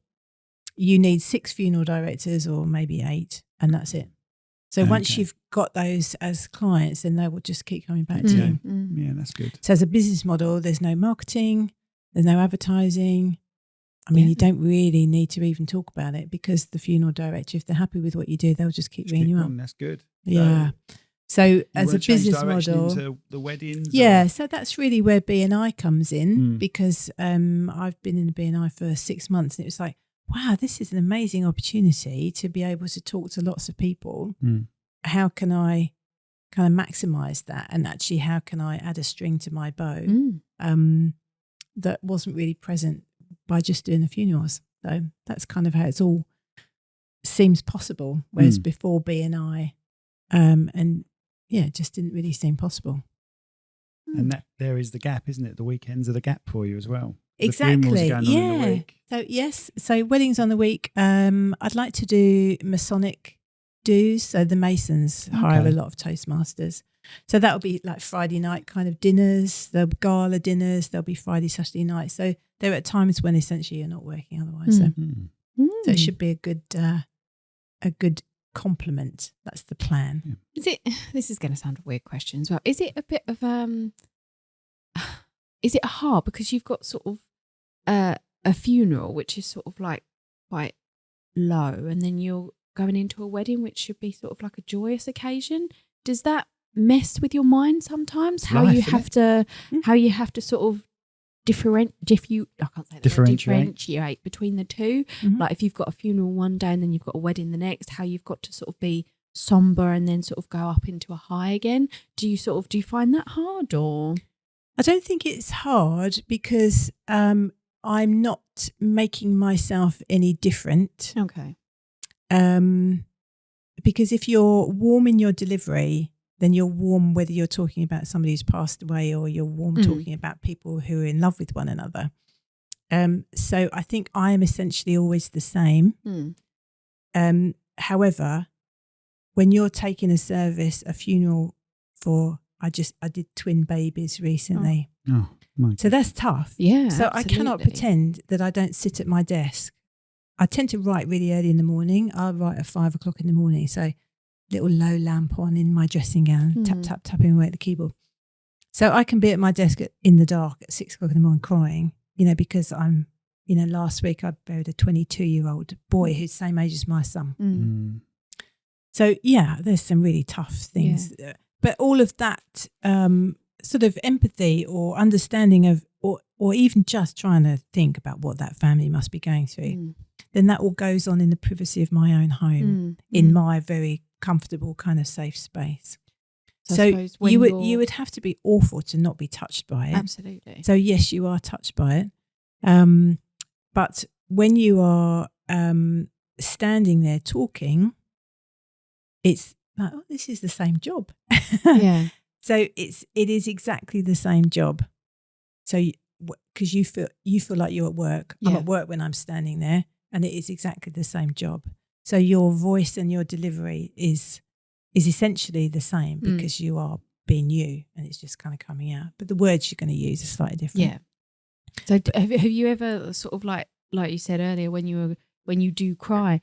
you need 6 funeral directors or maybe 8, and that's it. So once you've got those as clients, then they will just keep coming back to you. Yeah, that's good. So as a business model, there's no marketing, there's no advertising. I mean, you don't really need to even talk about it, because the funeral director, if they're happy with what you do, they'll just keep ringing you up. That's good. Yeah. So as a business direction model, into the weddings. yeah. or- So that's really where BNI comes in, because I've been in the BNI for 6 months, and it was like, wow, this is an amazing opportunity to be able to talk to lots of people. How can I kind of maximize that? And actually, how can I add a string to my bow that wasn't really present by just doing the funerals? So that's kind of how it's all seems possible. Whereas before BNI, it just didn't really seem possible. And that there is the gap, isn't it? The weekends are the gap for you as well. The funerals Exactly. are going on in the week. So yes. So weddings on the week. I'd like to do Masonic dues. So the Masons hire a lot of Toastmasters. So that'll be like Friday night kind of dinners. There'll be gala dinners. There'll be Friday, Saturday night. So there are times when essentially you're not working otherwise. So it should be a good complement. That's the plan. This is going to sound a weird question as well. Is it a bit of is it hard because you've got sort of a funeral which is sort of like quite low, and then you're going into a wedding which should be sort of like a joyous occasion? Does that mess with your mind sometimes? How you have to sort of differentiate between the two. Like if you've got a funeral one day and then you've got a wedding the next, how you've got to sort of be somber and then sort of go up into a high again. Do you find that hard, or? I don't think it's hard because I'm not making myself any different. Okay. Because if you're warm in your delivery, then you're warm whether you're talking about somebody who's passed away or you're warm talking about people who are in love with one another. So I think I am essentially always the same. However, when you're taking a funeral for, I did twin babies recently. Oh my God. So that's tough. Yeah. So absolutely. I cannot pretend that I don't sit at my desk. I tend to write really early in the morning. I'll write at 5 o'clock in the morning. So little low lamp on in my dressing gown, tapping away at the keyboard. So I can be at my desk in the dark at 6 o'clock in the morning crying, because I'm, last week I buried a 22-year-old boy who's the same age as my son. So yeah, there's some really tough things. Yeah. But all of that sort of empathy or understanding of, or even just trying to think about what that family must be going through, then that all goes on in the privacy of my own home, in my very comfortable kind of safe space. So you would have to be awful to not be touched by it. Absolutely. So yes, you are touched by it. But when you are standing there talking, it's like, oh, this is the same job. Yeah. So it is exactly the same job. So because you feel like you're at work. Yeah. I'm at work when I'm standing there, and it is exactly the same job. So your voice and your delivery is essentially the same because you are being you, and it's just kind of coming out. But the words you're going to use are slightly different. Yeah. So have you ever sort of like you said earlier, when you do cry,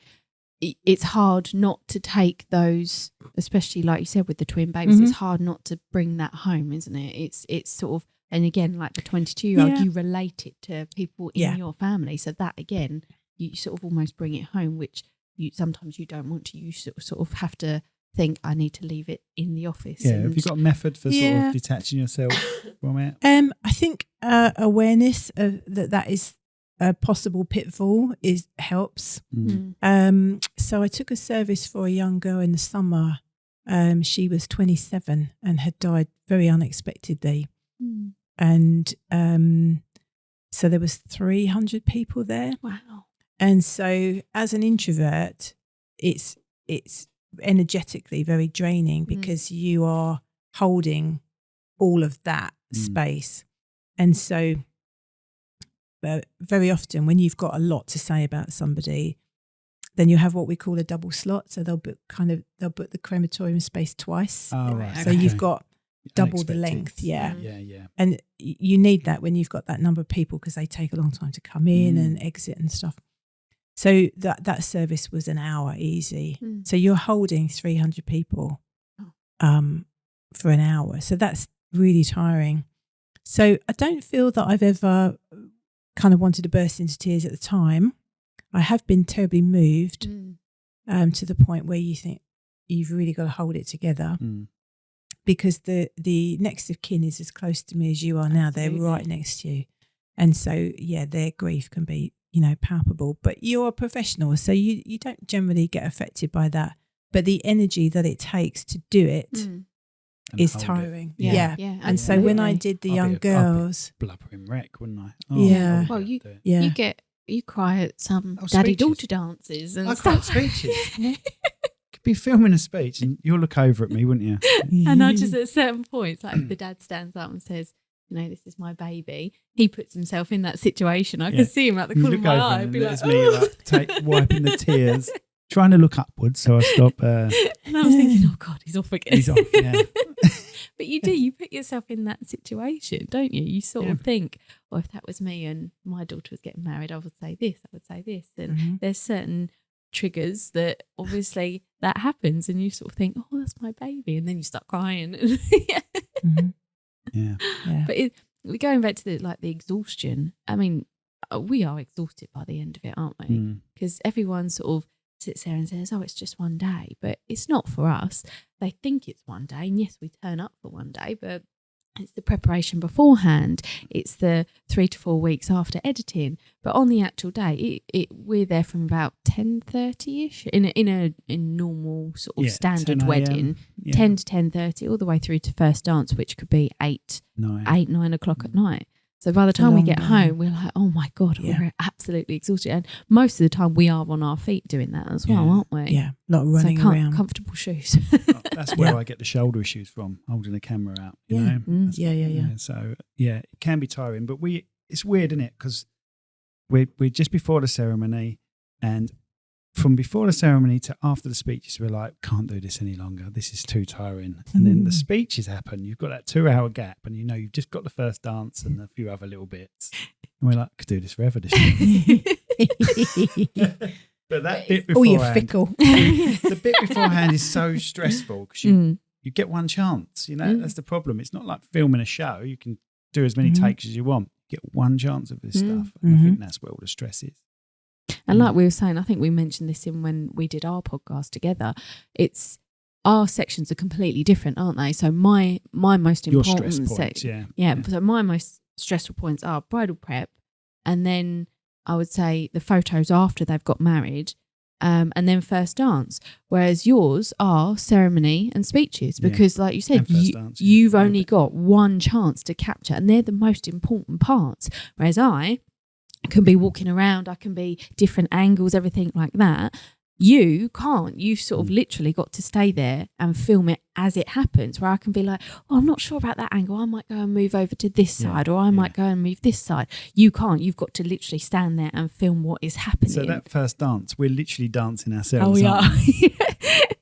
it's hard not to take those, especially like you said with the twin babies, it's hard not to bring that home, isn't it? It's sort of, and again, like the 22-year-old, you relate it to people in your family. So that, again, you sort of almost bring it home, which sometimes you don't want to. You sort of have to think, I need to leave it in the office. Yeah, have you got a method for sort of detaching yourself from it? I think awareness of that is a possible pitfall helps. So I took a service for a young girl in the summer. She was 27 and had died very unexpectedly. And so there was 300 people there. Wow. And so as an introvert, it's energetically very draining because you are holding all of that space. And so very often when you've got a lot to say about somebody, then you have what we call a double slot. So they'll book the crematorium space twice. Oh, right. So you've got double the length. Yeah. And you need that when you've got that number of people, because they take a long time to come in and exit and stuff. So that service was an hour easy. So you're holding 300 people for an hour. So that's really tiring. So I don't feel that I've ever kind of wanted to burst into tears at the time. I have been terribly moved to the point where you think you've really got to hold it together, because the next of kin is as close to me as you are now. Absolutely. They're right next to you. And so, their grief can be, palpable. But you're a professional, so you don't generally get affected by that. But the energy that it takes to do it is tiring. Yeah. And so when I did the young girls, I'd be blubbering wreck, wouldn't I? Yeah. Well, you cry at some daddy-daughter dances and I stuff. cry at speeches. Could be filming a speech and you'll look over at me, wouldn't you? And I just, at certain points, like the dad stands up and says, this is my baby. He puts himself in that situation. I can see him at the corner of my eye. And be like, me wiping the tears, trying to look upwards so I stop. And I was thinking, oh God, he's off again. He's off, yeah. But you put yourself in that situation, don't you? You sort of think, well, if that was me and my daughter was getting married, I would say this, I would say this. And there's certain triggers that obviously that happens, and you sort of think, oh, that's my baby. And then you start crying. Yeah. But going back to the exhaustion, I mean, we are exhausted by the end of it, aren't we? Because everyone sort of sits there and says, oh, it's just one day. But it's not for us. They think it's one day. And yes, we turn up for one day, but It's the preparation beforehand. It's the 3 to 4 weeks after editing. But on the actual day, we're there from about 10:30ish in normal sort of standard 10 wedding, 10 to 10:30, all the way through to first dance, which could be 9 o'clock at night. So by the time we get home, we're like, oh my God, we're absolutely exhausted. And most of the time we are on our feet doing that as well, aren't we? Yeah, a lot of running around. Comfortable shoes. That's where I get the shoulder issues from, holding the camera out, you know? So, it can be tiring. But it's weird, isn't it? Because we're just before the ceremony, and from before the ceremony to after the speeches, we're like, can't do this any longer. This is too tiring. And then the speeches happen. You've got that 2-hour gap, and you know you've just got the first dance and a few other little bits. And we're like, could do this forever. This But that bit beforehand, you're fickle. The bit beforehand is so stressful because you get one chance. You know, that's the problem. It's not like filming a show. You can do as many takes as you want. You get one chance of this stuff. And I think that's where all the stress is. And like we were saying, I think we mentioned this in when we did our podcast together. It's our sections are completely different, aren't they? So my most important section, so my most stressful points are bridal prep, and then I would say the photos after they've got married, and then first dance. Whereas yours are ceremony and speeches, because like you said, you've only got one chance to capture, and they're the most important parts. Whereas I can be walking around, I can be different angles, everything like that. You can't. You've sort of literally got to stay there and film it as it happens, where I can be like, oh, I'm not sure about that angle. I might go and move over to this side, or I might go and move this side. You can't. You've got to literally stand there and film what is happening. So that first dance, we're literally dancing ourselves. Oh, we are.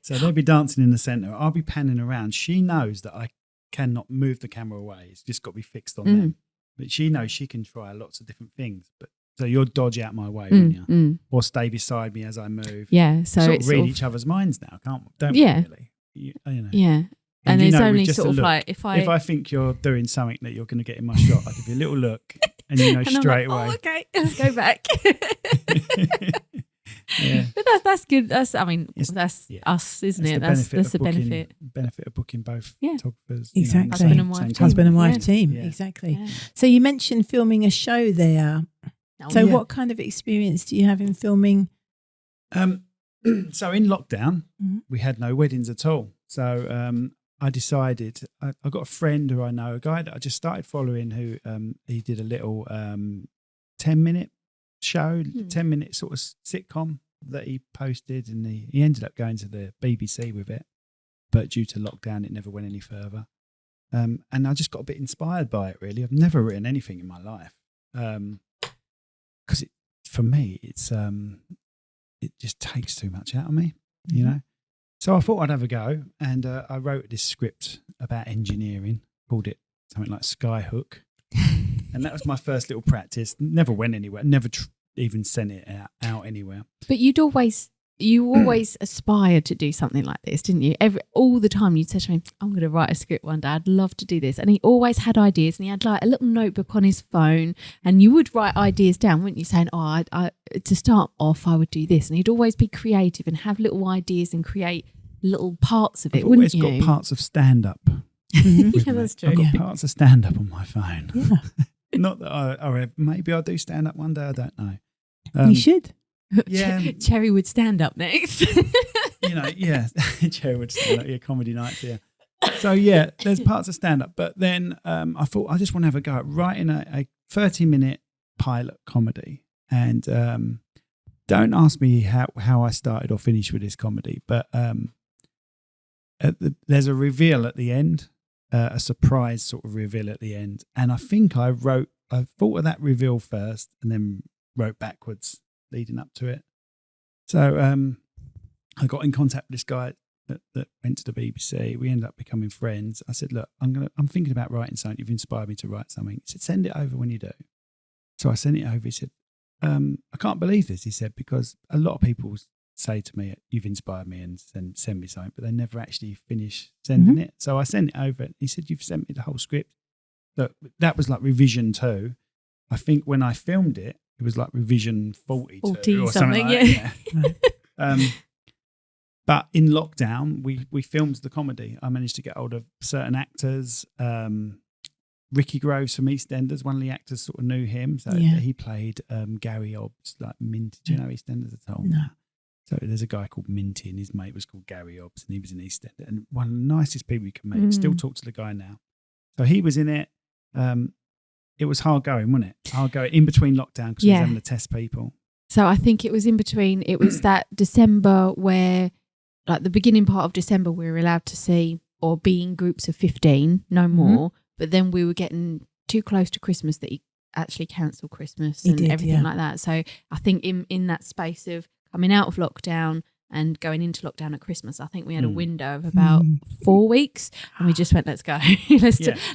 So they'll be dancing in the centre. I'll be panning around. She knows that I cannot move the camera away. It's just got to be fixed on them. But she knows she can try lots of different things. But so you'll dodge out my way, won't you? Or stay beside me as I move. Yeah. So sort of read each other's minds now, don't we? Really? You know. Yeah. And it's only sort of like if I think you're doing something that you're going to get in my shot, I'll give you a little look, and you know and straight I'm like, away. Oh, okay, let's go back. But that's good. That's us, isn't it? That's the benefit of booking both photographers. Exactly. You know, husband and wife team. Yeah. Exactly. Yeah. So you mentioned filming a show there. So what kind of experience do you have in filming? So in lockdown, we had no weddings at all. So I decided, I got a friend who I know, a guy that I just started following who he did a little 10-minute show, 10-minute sort of sitcom that he posted, and he ended up going to the BBC with it. But due to lockdown, it never went any further. And I just got a bit inspired by it, really. I've never written anything in my life. Because for me, it just takes too much out of me, you know. So I thought I'd have a go, and I wrote this script about engineering, called it something like Skyhook, and that was my first little practice. Never went anywhere, never even sent it out anywhere. But you always aspired to do something like this, didn't you? All the time you said to him, I'm going to write a script one day. I'd love to do this. And he always had ideas, and he had like a little notebook on his phone, and you would write ideas down, wouldn't you? Saying, I to start off, I would do this. And he'd always be creative and have little ideas and create little parts of it, wouldn't you? I've always got parts of stand-up. Yeah, that's true. I've got parts of stand-up on my phone. Yeah. Not that maybe I'll do stand-up one day. I don't know. You should. Yeah, Cherry would stand up next. Cherry would stand up. Yeah, comedy nights. Yeah. So yeah, there's parts of stand up, but then I thought I just want to have a go at writing a 30-minute pilot comedy, and don't ask me how I started or finished with this comedy, but there's a reveal at the end, a surprise sort of reveal at the end, and I think I thought of that reveal first, and then wrote backwards leading up to it. So I got in contact with this guy that went to the BBC. We ended up becoming friends. I said, look, I'm thinking about writing something. You've inspired me to write something. He said, send it over when you do. So I sent it over. He said, I can't believe this, he said, because a lot of people say to me, you've inspired me and send me something, but they never actually finish sending it. So I sent it over. He said, you've sent me the whole script. Look, that was like revision 2. I think when I filmed it, it was like revision 42 or something like that. But in lockdown, we filmed the comedy. I managed to get hold of certain actors, Ricky Groves from EastEnders, one of the actors sort of knew him. So he played Gary Hobbs, like Mint. Do you know EastEnders at all? No. So there's a guy called Minty and his mate was called Gary Hobbs and he was in EastEnders. And one of the nicest people you can meet. Still talk to the guy now. So he was in it. It was hard going, wasn't it? Hard going in between lockdown because we was having to test people. So I think it was in between. It was that December where, like the beginning part of December, we were allowed to see or be in groups of 15, no more. But then we were getting too close to Christmas that he actually cancelled Christmas and everything like that. So I think in that space of coming out of lockdown and going into lockdown at Christmas, I think we had a window of about 4 weeks, and we just went, let's go.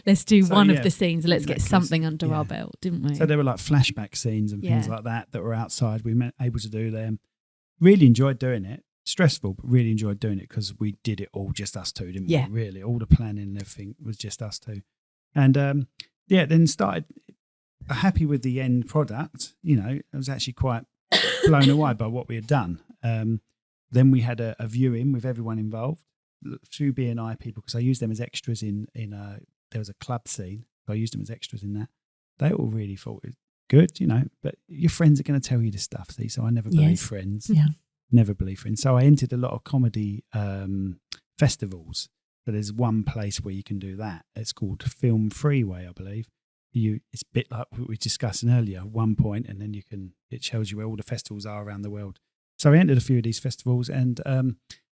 let's do one of the scenes. Let's get something under our belt, didn't we? So there were like flashback scenes and things like that were outside. We were able to do them. Really enjoyed doing it. Stressful, but really enjoyed doing it because we did it all just us two, didn't we? Really, all the planning and everything was just us two. And then started happy with the end product. You know, I was actually quite blown away by what we had done. Then we had a viewing with everyone involved, through BNI people, because I used them as extras in there was a club scene. So I used them as extras in that. They all really thought it was good, you know, but your friends are going to tell you this stuff, see? So I never believe friends. Yeah. Never believe friends. So I entered a lot of comedy festivals. So there's one place where you can do that. It's called Film Freeway, I believe. It's a bit like what we were discussing earlier, 1 point, and then it shows you where all the festivals are around the world. So I entered a few of these festivals and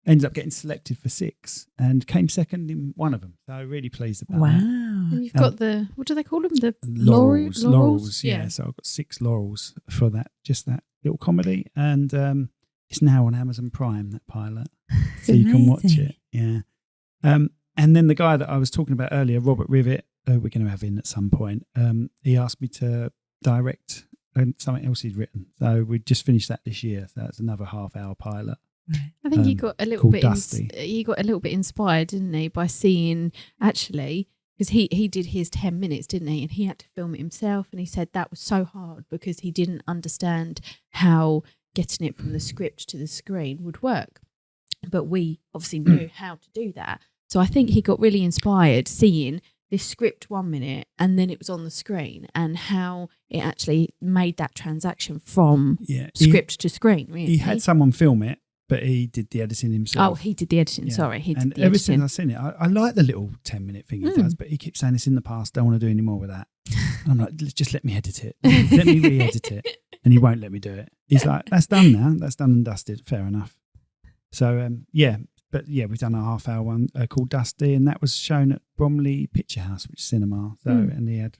ended up getting selected for 6 and came second in one of them. So really pleased about that. And you've got the, what do they call them? The laurels. Laurels, yeah. So I've got 6 laurels for that, just that little comedy. And it's now on Amazon Prime, that pilot. So you can watch it. Yeah. And then the guy that I was talking about earlier, Robert Rivet, we're going to have in at some point. He asked me to direct something else he'd written. So we just finished that this year. So that's another half-hour pilot. I think he got a little bit. He got a little bit inspired, didn't he, by seeing actually, because he did his 10 minutes, didn't he? And he had to film it himself. And he said that was so hard because he didn't understand how getting it from the script to the screen would work. But we obviously knew how to do that. So I think he got really inspired seeing this script 1 minute and then it was on the screen and how it actually made that transaction from script to screen. Really. He had someone film it, but he did the editing himself. Oh, he did the editing. Sorry, he did the ever editing. since I've seen it, I like the little 10-minute thing he does, but he keeps saying it's in the past. Don't want to do any more with that. And I'm like, just let me edit it. Let me re-edit it, and he won't let me do it. He's like, that's done now. That's done and dusted. Fair enough. So we've done a half-hour one called Dusty, and that was shown at Bromley Picture House, which is cinema. So and he had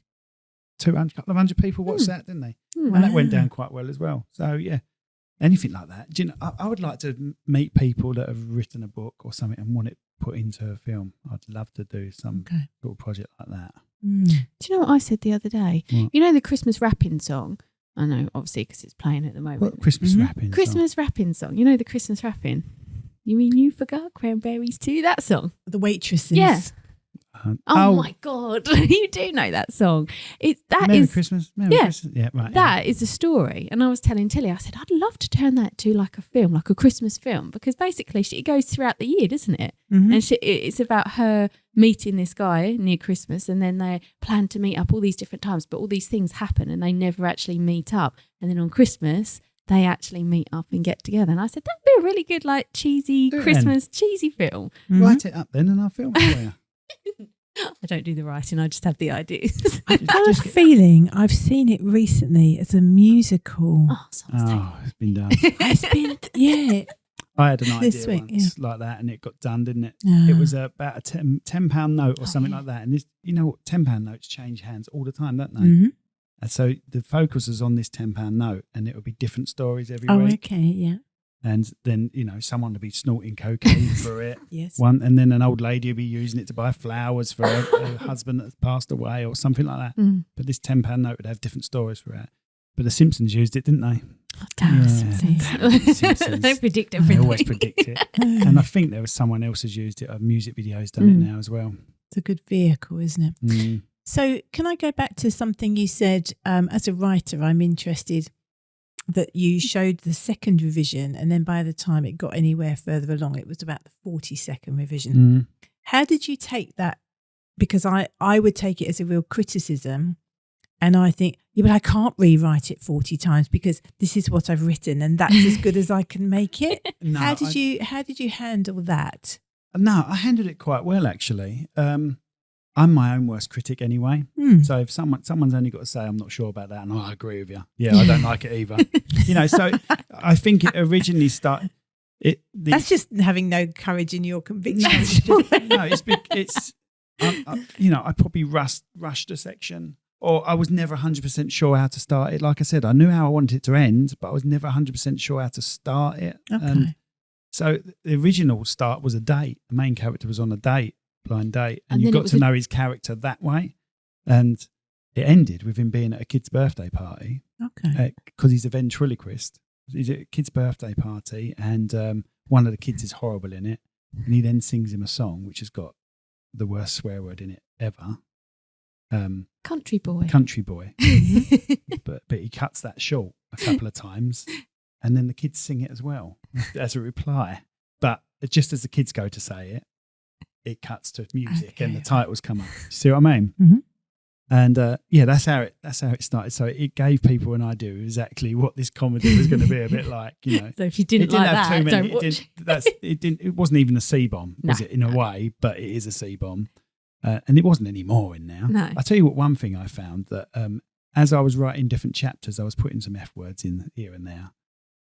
a couple of hundred people watch that, didn't they? And that went down quite well as well. So yeah. Anything like that. Do you know, I would like to meet people that have written a book or something and want it put into a film. I'd love to do some sort of project like that. Do you know what I said the other day? What? You know the Christmas rapping song? I know, obviously, because it's playing at the moment. What Christmas rapping Christmas rapping song. You know the Christmas rapping? You mean you forgot cranberries too? That song? The Waitresses. Yeah. Oh my God, you do know that song. Merry Christmas. Merry Christmas. Yeah, right. That is a story. And I was telling Tilly, I said, I'd love to turn that to like a film, like a Christmas film, because basically it goes throughout the year, doesn't it? And it's about her meeting this guy near Christmas, and then they plan to meet up all these different times, but all these things happen and they never actually meet up. And then on Christmas, they actually meet up and get together. And I said, that'd be a really good, like, cheesy Christmas cheesy film. Write it up then and I'll film it for you. I don't do the writing, I just have the ideas. I've got a feeling I've seen it recently as a musical. It's been done. It's been, I had an idea once like that and it got done, didn't it? It was about a £10 note or something like that. And this, you know what, £10 notes change hands all the time, don't they? And so the focus is on this £10 note and it would be different stories every week. Okay, yeah. And then, you know, someone would be snorting cocaine for it. Yes. And then an old lady would be using it to buy flowers for her husband that's passed away or something like that. But this £10 note would have different stories for it. But the Simpsons used it, didn't they? Oh, damn the Simpsons. They predict everything. They always predict it. And I think there was someone else has used it. A music video's done it now as well. It's a good vehicle, isn't it? So can I go back to something you said? As a writer, I'm interested that you showed the second revision, and then by the time it got anywhere further along, it was about the 42nd revision. How did you take that because I would take it as a real criticism. And I think, yeah, but I can't rewrite it 40 times because this is what I've written and that's as good as I can make it. No, How did you handle that? No, I handled it quite well, actually. I'm my own worst critic anyway. So if someone's only got to say, I'm not sure about that, and I agree with you. Yeah, I don't like it either. So I think it originally started. That's just having no courage in your convictions. I probably rushed a section. Or I was never 100% sure how to start it. Like I said, I knew how I wanted it to end, but I was never 100% sure how to start it. Okay. So the original start was a date. The main character was on a blind date, and you then got to know his character that way. And it ended with him being at a kid's birthday party. Okay. Because he's a ventriloquist. He's at a kid's birthday party, and one of the kids is horrible in it. And he then sings him a song which has got the worst swear word in it ever. Country boy. but he cuts that short a couple of times, and then the kids sing it as well as a reply. But just as the kids go to say it cuts to music, and the titles come up. See what I mean? Mm-hmm. And that's how it started. So it gave people an idea of exactly what this comedy was going to be a bit like. So if you didn't like that, don't watch. It wasn't even a C-bomb, was it? In a way, but it is a C-bomb. And it wasn't any more in now. No. I'll tell you what, one thing I found that as I was writing different chapters, I was putting some F words in here and there.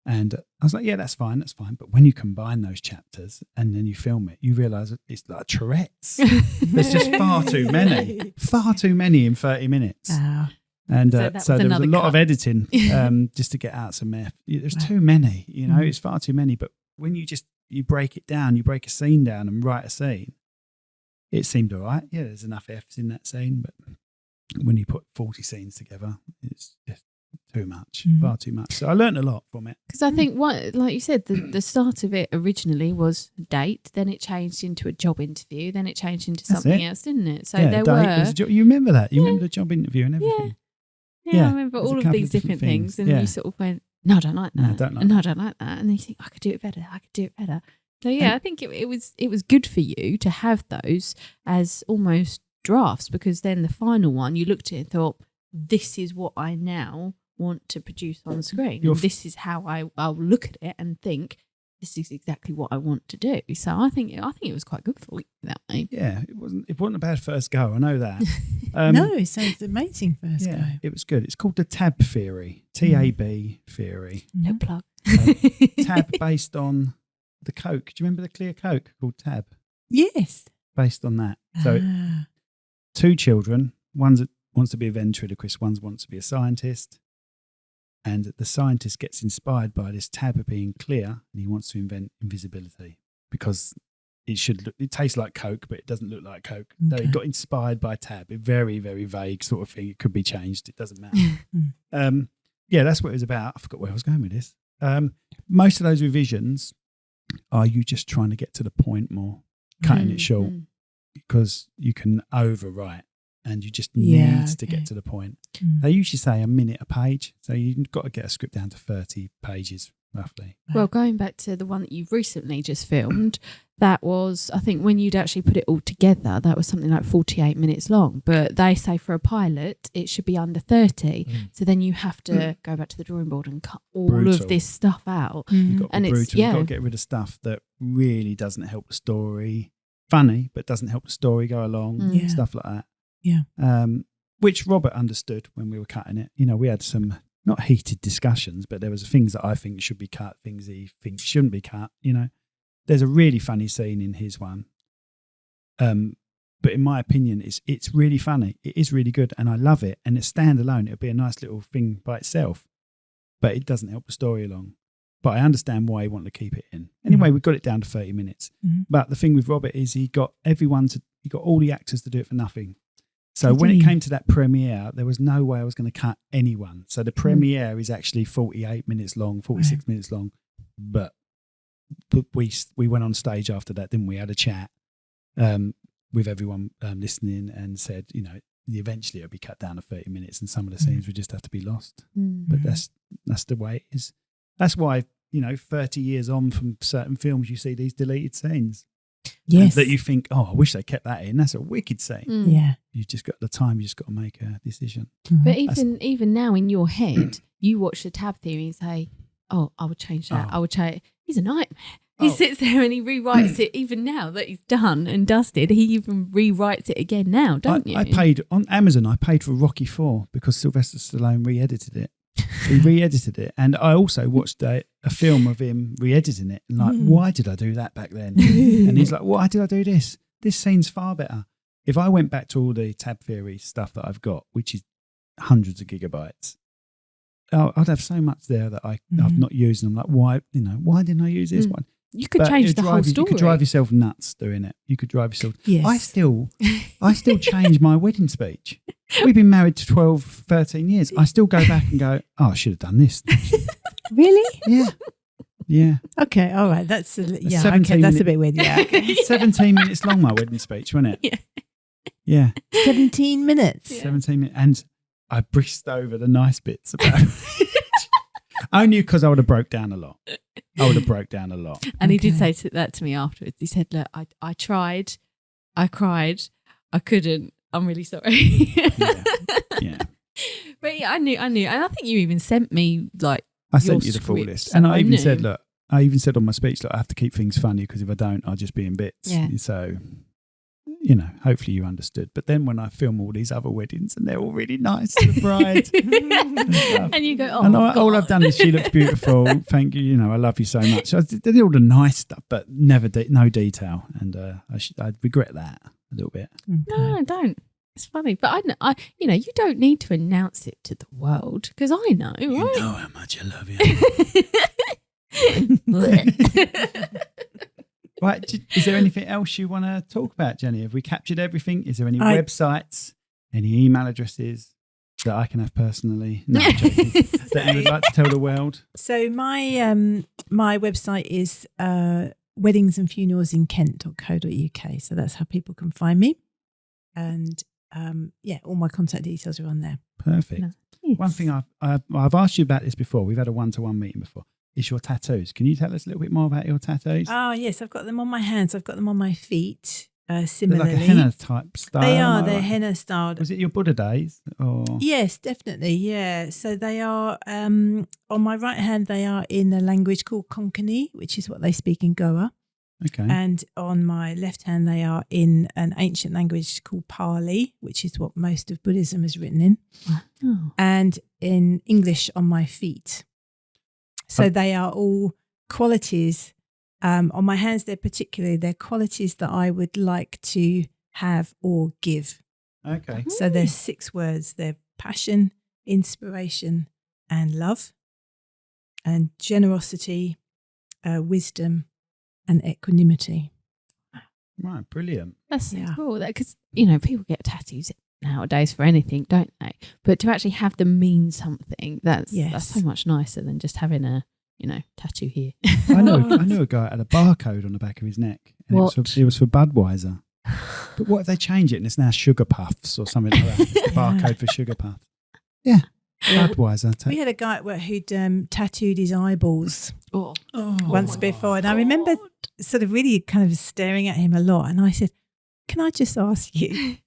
And I was like, yeah, that's fine. But when you combine those chapters and then you film it, you realise it's like Tourette's. There's just far too many in 30 minutes. Oh. And so there was a lot cut. of editing just to get out some F. There's too many, it's far too many. But when you break it down, you break a scene down and write a scene, it seemed all right. Yeah, there's enough F's in that scene, but when you put 40 scenes together, it's just too much, far too much. So I learned a lot from it. Because I think, like you said, the start of it originally was a date, then it changed into a job interview, then it changed into something else, didn't it? So there were... You remember that? You remember the job interview and everything? Yeah, I remember all of these different things. And you sort of went, no, I don't like that. No, I don't like that. And then you think, I could do it better. So I think it was good for you to have those as almost drafts, because then the final one, you looked at it and thought, this is what I now want to produce on screen. And this is how I'll look at it and think, this is exactly what I want to do. So I think it was quite good for you that way. Yeah, it wasn't a bad first go. I know that. No, it sounds amazing first go. It was good. It's called the TAB theory, TAB theory. No plug. TAB based on the Coke. Do you remember the clear Coke called TAB? Yes. Based on that. So two children, one wants to be a ventriloquist, one wants to be a scientist. And the scientist gets inspired by this tab of being clear, and he wants to invent invisibility because it tastes like Coke, but it doesn't look like Coke. Okay. So he got inspired by tab. A very, very vague sort of thing. It could be changed. It doesn't matter. That's what it was about. I forgot where I was going with this. Most of those revisions are you just trying to get to the point more, cutting it short, because you can overwrite. And you just need to get to the point. They usually say a minute a page. So you've got to get a script down to 30 pages, roughly. Well, going back to the one that you've recently just filmed, that was, I think, when you'd actually put it all together, that was something like 48 minutes long. But they say for a pilot, it should be under 30. So then you have to go back to the drawing board and cut all of this stuff out. You've got to be brutal. You've got to get rid of stuff that really doesn't help the story. Funny, but doesn't help the story go along. Stuff like that. Yeah. Which Robert understood when we were cutting it. We had some not heated discussions, but there was things that I think should be cut, things he thinks shouldn't be cut. There's a really funny scene in his one. But in my opinion, it's really funny. It is really good, and I love it. And it's standalone. It'll be a nice little thing by itself, but it doesn't help the story along. But I understand why he wanted to keep it in. Anyway, we got it down to 30 minutes. But the thing with Robert is he got all the actors to do it for nothing. So when it came to that premiere, there was no way I was going to cut anyone. So the premiere is actually 48 minutes long, 46 minutes long. But we went on stage after that, didn't we? Had a chat with everyone listening and said, eventually it'll be cut down to 30 minutes and some of the scenes would just have to be lost. But that's the way it is. That's why, 30 years on from certain films, you see these deleted scenes. Yes. that you think, oh, I wish they kept that in. That's a wicked scene. Mm. Yeah. You've just got the time. You just got to make a decision. But even now in your head, you watch the tab theory and say, oh, I would change that. I would change. He's a nightmare. He sits there and he rewrites it. Even now that he's done and dusted, he even rewrites it again now, don't you? I paid on Amazon. I paid for Rocky 4 because Sylvester Stallone re-edited it. He re-edited it, and I also watched a film of him re-editing it. And like, why did I do that back then? And he's like, why did I do this? This scene's far better. If I went back to all the tab theory stuff that I've got, which is hundreds of gigabytes, I'd have so much there that I've not used. And I'm like, why didn't I use this one? You could change the whole story. You could drive yourself nuts doing it. You could drive yourself. Yes. I still change my wedding speech. We've been married to 12, 13 years. I still go back and go, oh, I should have done this. Really? Yeah. Yeah. Okay. All right. That's okay. 17 That's a bit weird. Yeah. Okay. 17 minutes long, my wedding speech, wasn't it? Yeah. 17 minutes. Yeah. 17 minutes. And I brisked over the nice bits about it. Only because I would have broke down a lot. And he did say that to me afterwards. He said, look, I tried, I cried, I couldn't. I'm really sorry. Yeah. But yeah, I knew. And I think you even sent me I sent you the full list. And I even said, look, on my speech, look, I have to keep things funny because if I don't, I'll just be in bits. Yeah. So, hopefully you understood. But then when I film all these other weddings and they're all really nice to the bride. And you go, oh, and all I've done is she looks beautiful. Thank you. I love you so much. I did all the nice stuff, but no detail. And I regret that a little bit. No, don't. It's funny, but I you don't need to announce it to the world because I know, right? You know how much I love you. Right, is there anything else you want to talk about, Jenny? Have we captured everything? Is there any websites, any email addresses that I can have personally? No, I'm joking. That you would like to tell the world? So my website is weddingsandfuneralsinkent.co.uk. So that's how people can find me. And all my contact details are on there. Perfect. No. Yes. One thing I've asked you about this before. We've had a one-to-one meeting before. Is your tattoos. Can you tell us a little bit more about your tattoos? Oh, yes. I've got them on my hands. I've got them on my feet. Similarly. They're like a henna type style. They are. They're henna styled. Was it your Buddha days? Or? Yes, definitely. Yeah. So they are, on my right hand, they are in a language called Konkani, which is what they speak in Goa. Okay. And on my left hand, they are in an ancient language called Pali, which is what most of Buddhism is written in. Oh. And in English on my feet. So they are all qualities. On my hands, they're qualities that I would like to have or give. Okay. So there's 6 words. They're passion, inspiration, and love, and generosity, wisdom, and equanimity. Right, brilliant. That's so cool. Because, people get tattoos nowadays for anything, don't they? But to actually have them mean something, that's so much nicer than just having a, tattoo here. I know a guy that had a barcode on the back of his neck. And it was for Budweiser. But what if they change it and it's now Sugar Puffs or something like that? It's the barcode for Sugar Puffs. Yeah. Budweiser. We had a guy at work who'd tattooed his eyeballs once before. And I remember sort of really kind of staring at him a lot. And I said, can I just ask you,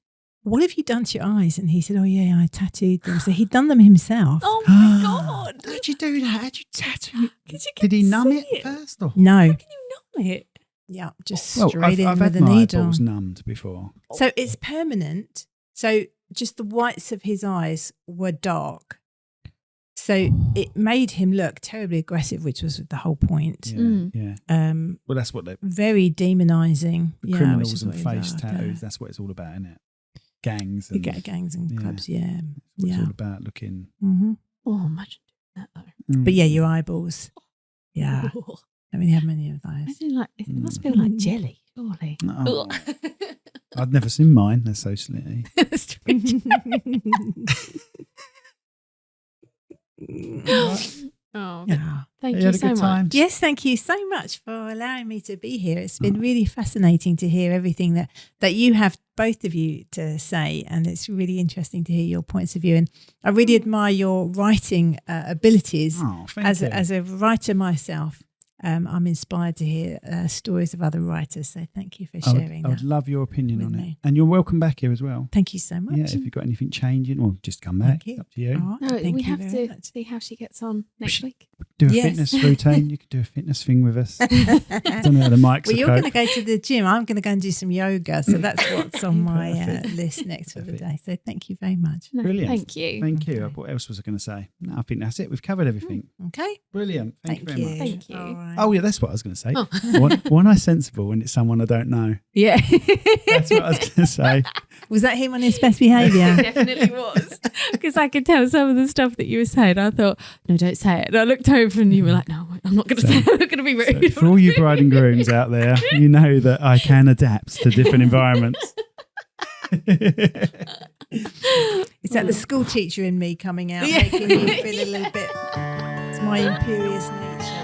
what have you done to your eyes? And he said, oh, yeah, I tattooed them. So he'd done them himself. Oh, my God. How'd you do that? How'd you tattoo it? Did he numb it first? Or? No. How can you numb it? Yeah, just straight in I've with had a my needle. eyeballs numbed before. So it's permanent. So just the whites of his eyes were dark. So it made him look terribly aggressive, which was the whole point. Yeah. Well, that's what they're very demonizing. criminals and face tattoos. That's what it's all about, isn't it? Gangs. And, gangs and clubs, yeah. It's all about looking. Mm-hmm. Oh, imagine doing that though. But yeah, your eyeballs. Yeah. Don't really have many of those. It must feel like jelly, surely. Oh. I'd never seen mine. They're so slitty. Oh, yeah. Thank you you had a so good much. time? Yes, thank you so much for allowing me to be here. It's been really fascinating to hear everything that you have, both of you, to say, and it's really interesting to hear your points of view. And I really admire your writing abilities. Oh, thank you. As a writer myself, I'm inspired to hear stories of other writers. So thank you for sharing I would that. love your opinion with on it. me. And you're welcome back here as well. Thank you so much. Yeah, if you've got anything changing, or just come back. Thank you. Up to you. All right, No, thank we you have very to much. see how she gets on next week. Do a Yes. fitness routine. You could do a fitness thing with us. I don't know how the mics Well, are you're cope. going to go to the gym. I'm going to go and do some yoga. So that's what's on my Perfect. list next for the Perfect. day. So thank you very much. No, Brilliant. Thank you. Thank you. Okay. What else was I going to say? No, I think that's it. We've covered everything. Okay. Brilliant. Thank you very much. Thank you. All right. Oh, yeah, that's what I was going to say. Oh. Why am I sensible when it's someone I don't know? Yeah. That's what I was going to say. Was that him on his best behaviour? Definitely was. Because I could tell some of the stuff that you were saying. I thought, no, don't say it. And I looked over and you were like, no, I'm not going to say it. I'm not going to be rude. So for all you bride and grooms out there, you know that I can adapt to different environments. Is that the school teacher in me coming out, Yeah. making you feel a little bit? It's my imperious nature.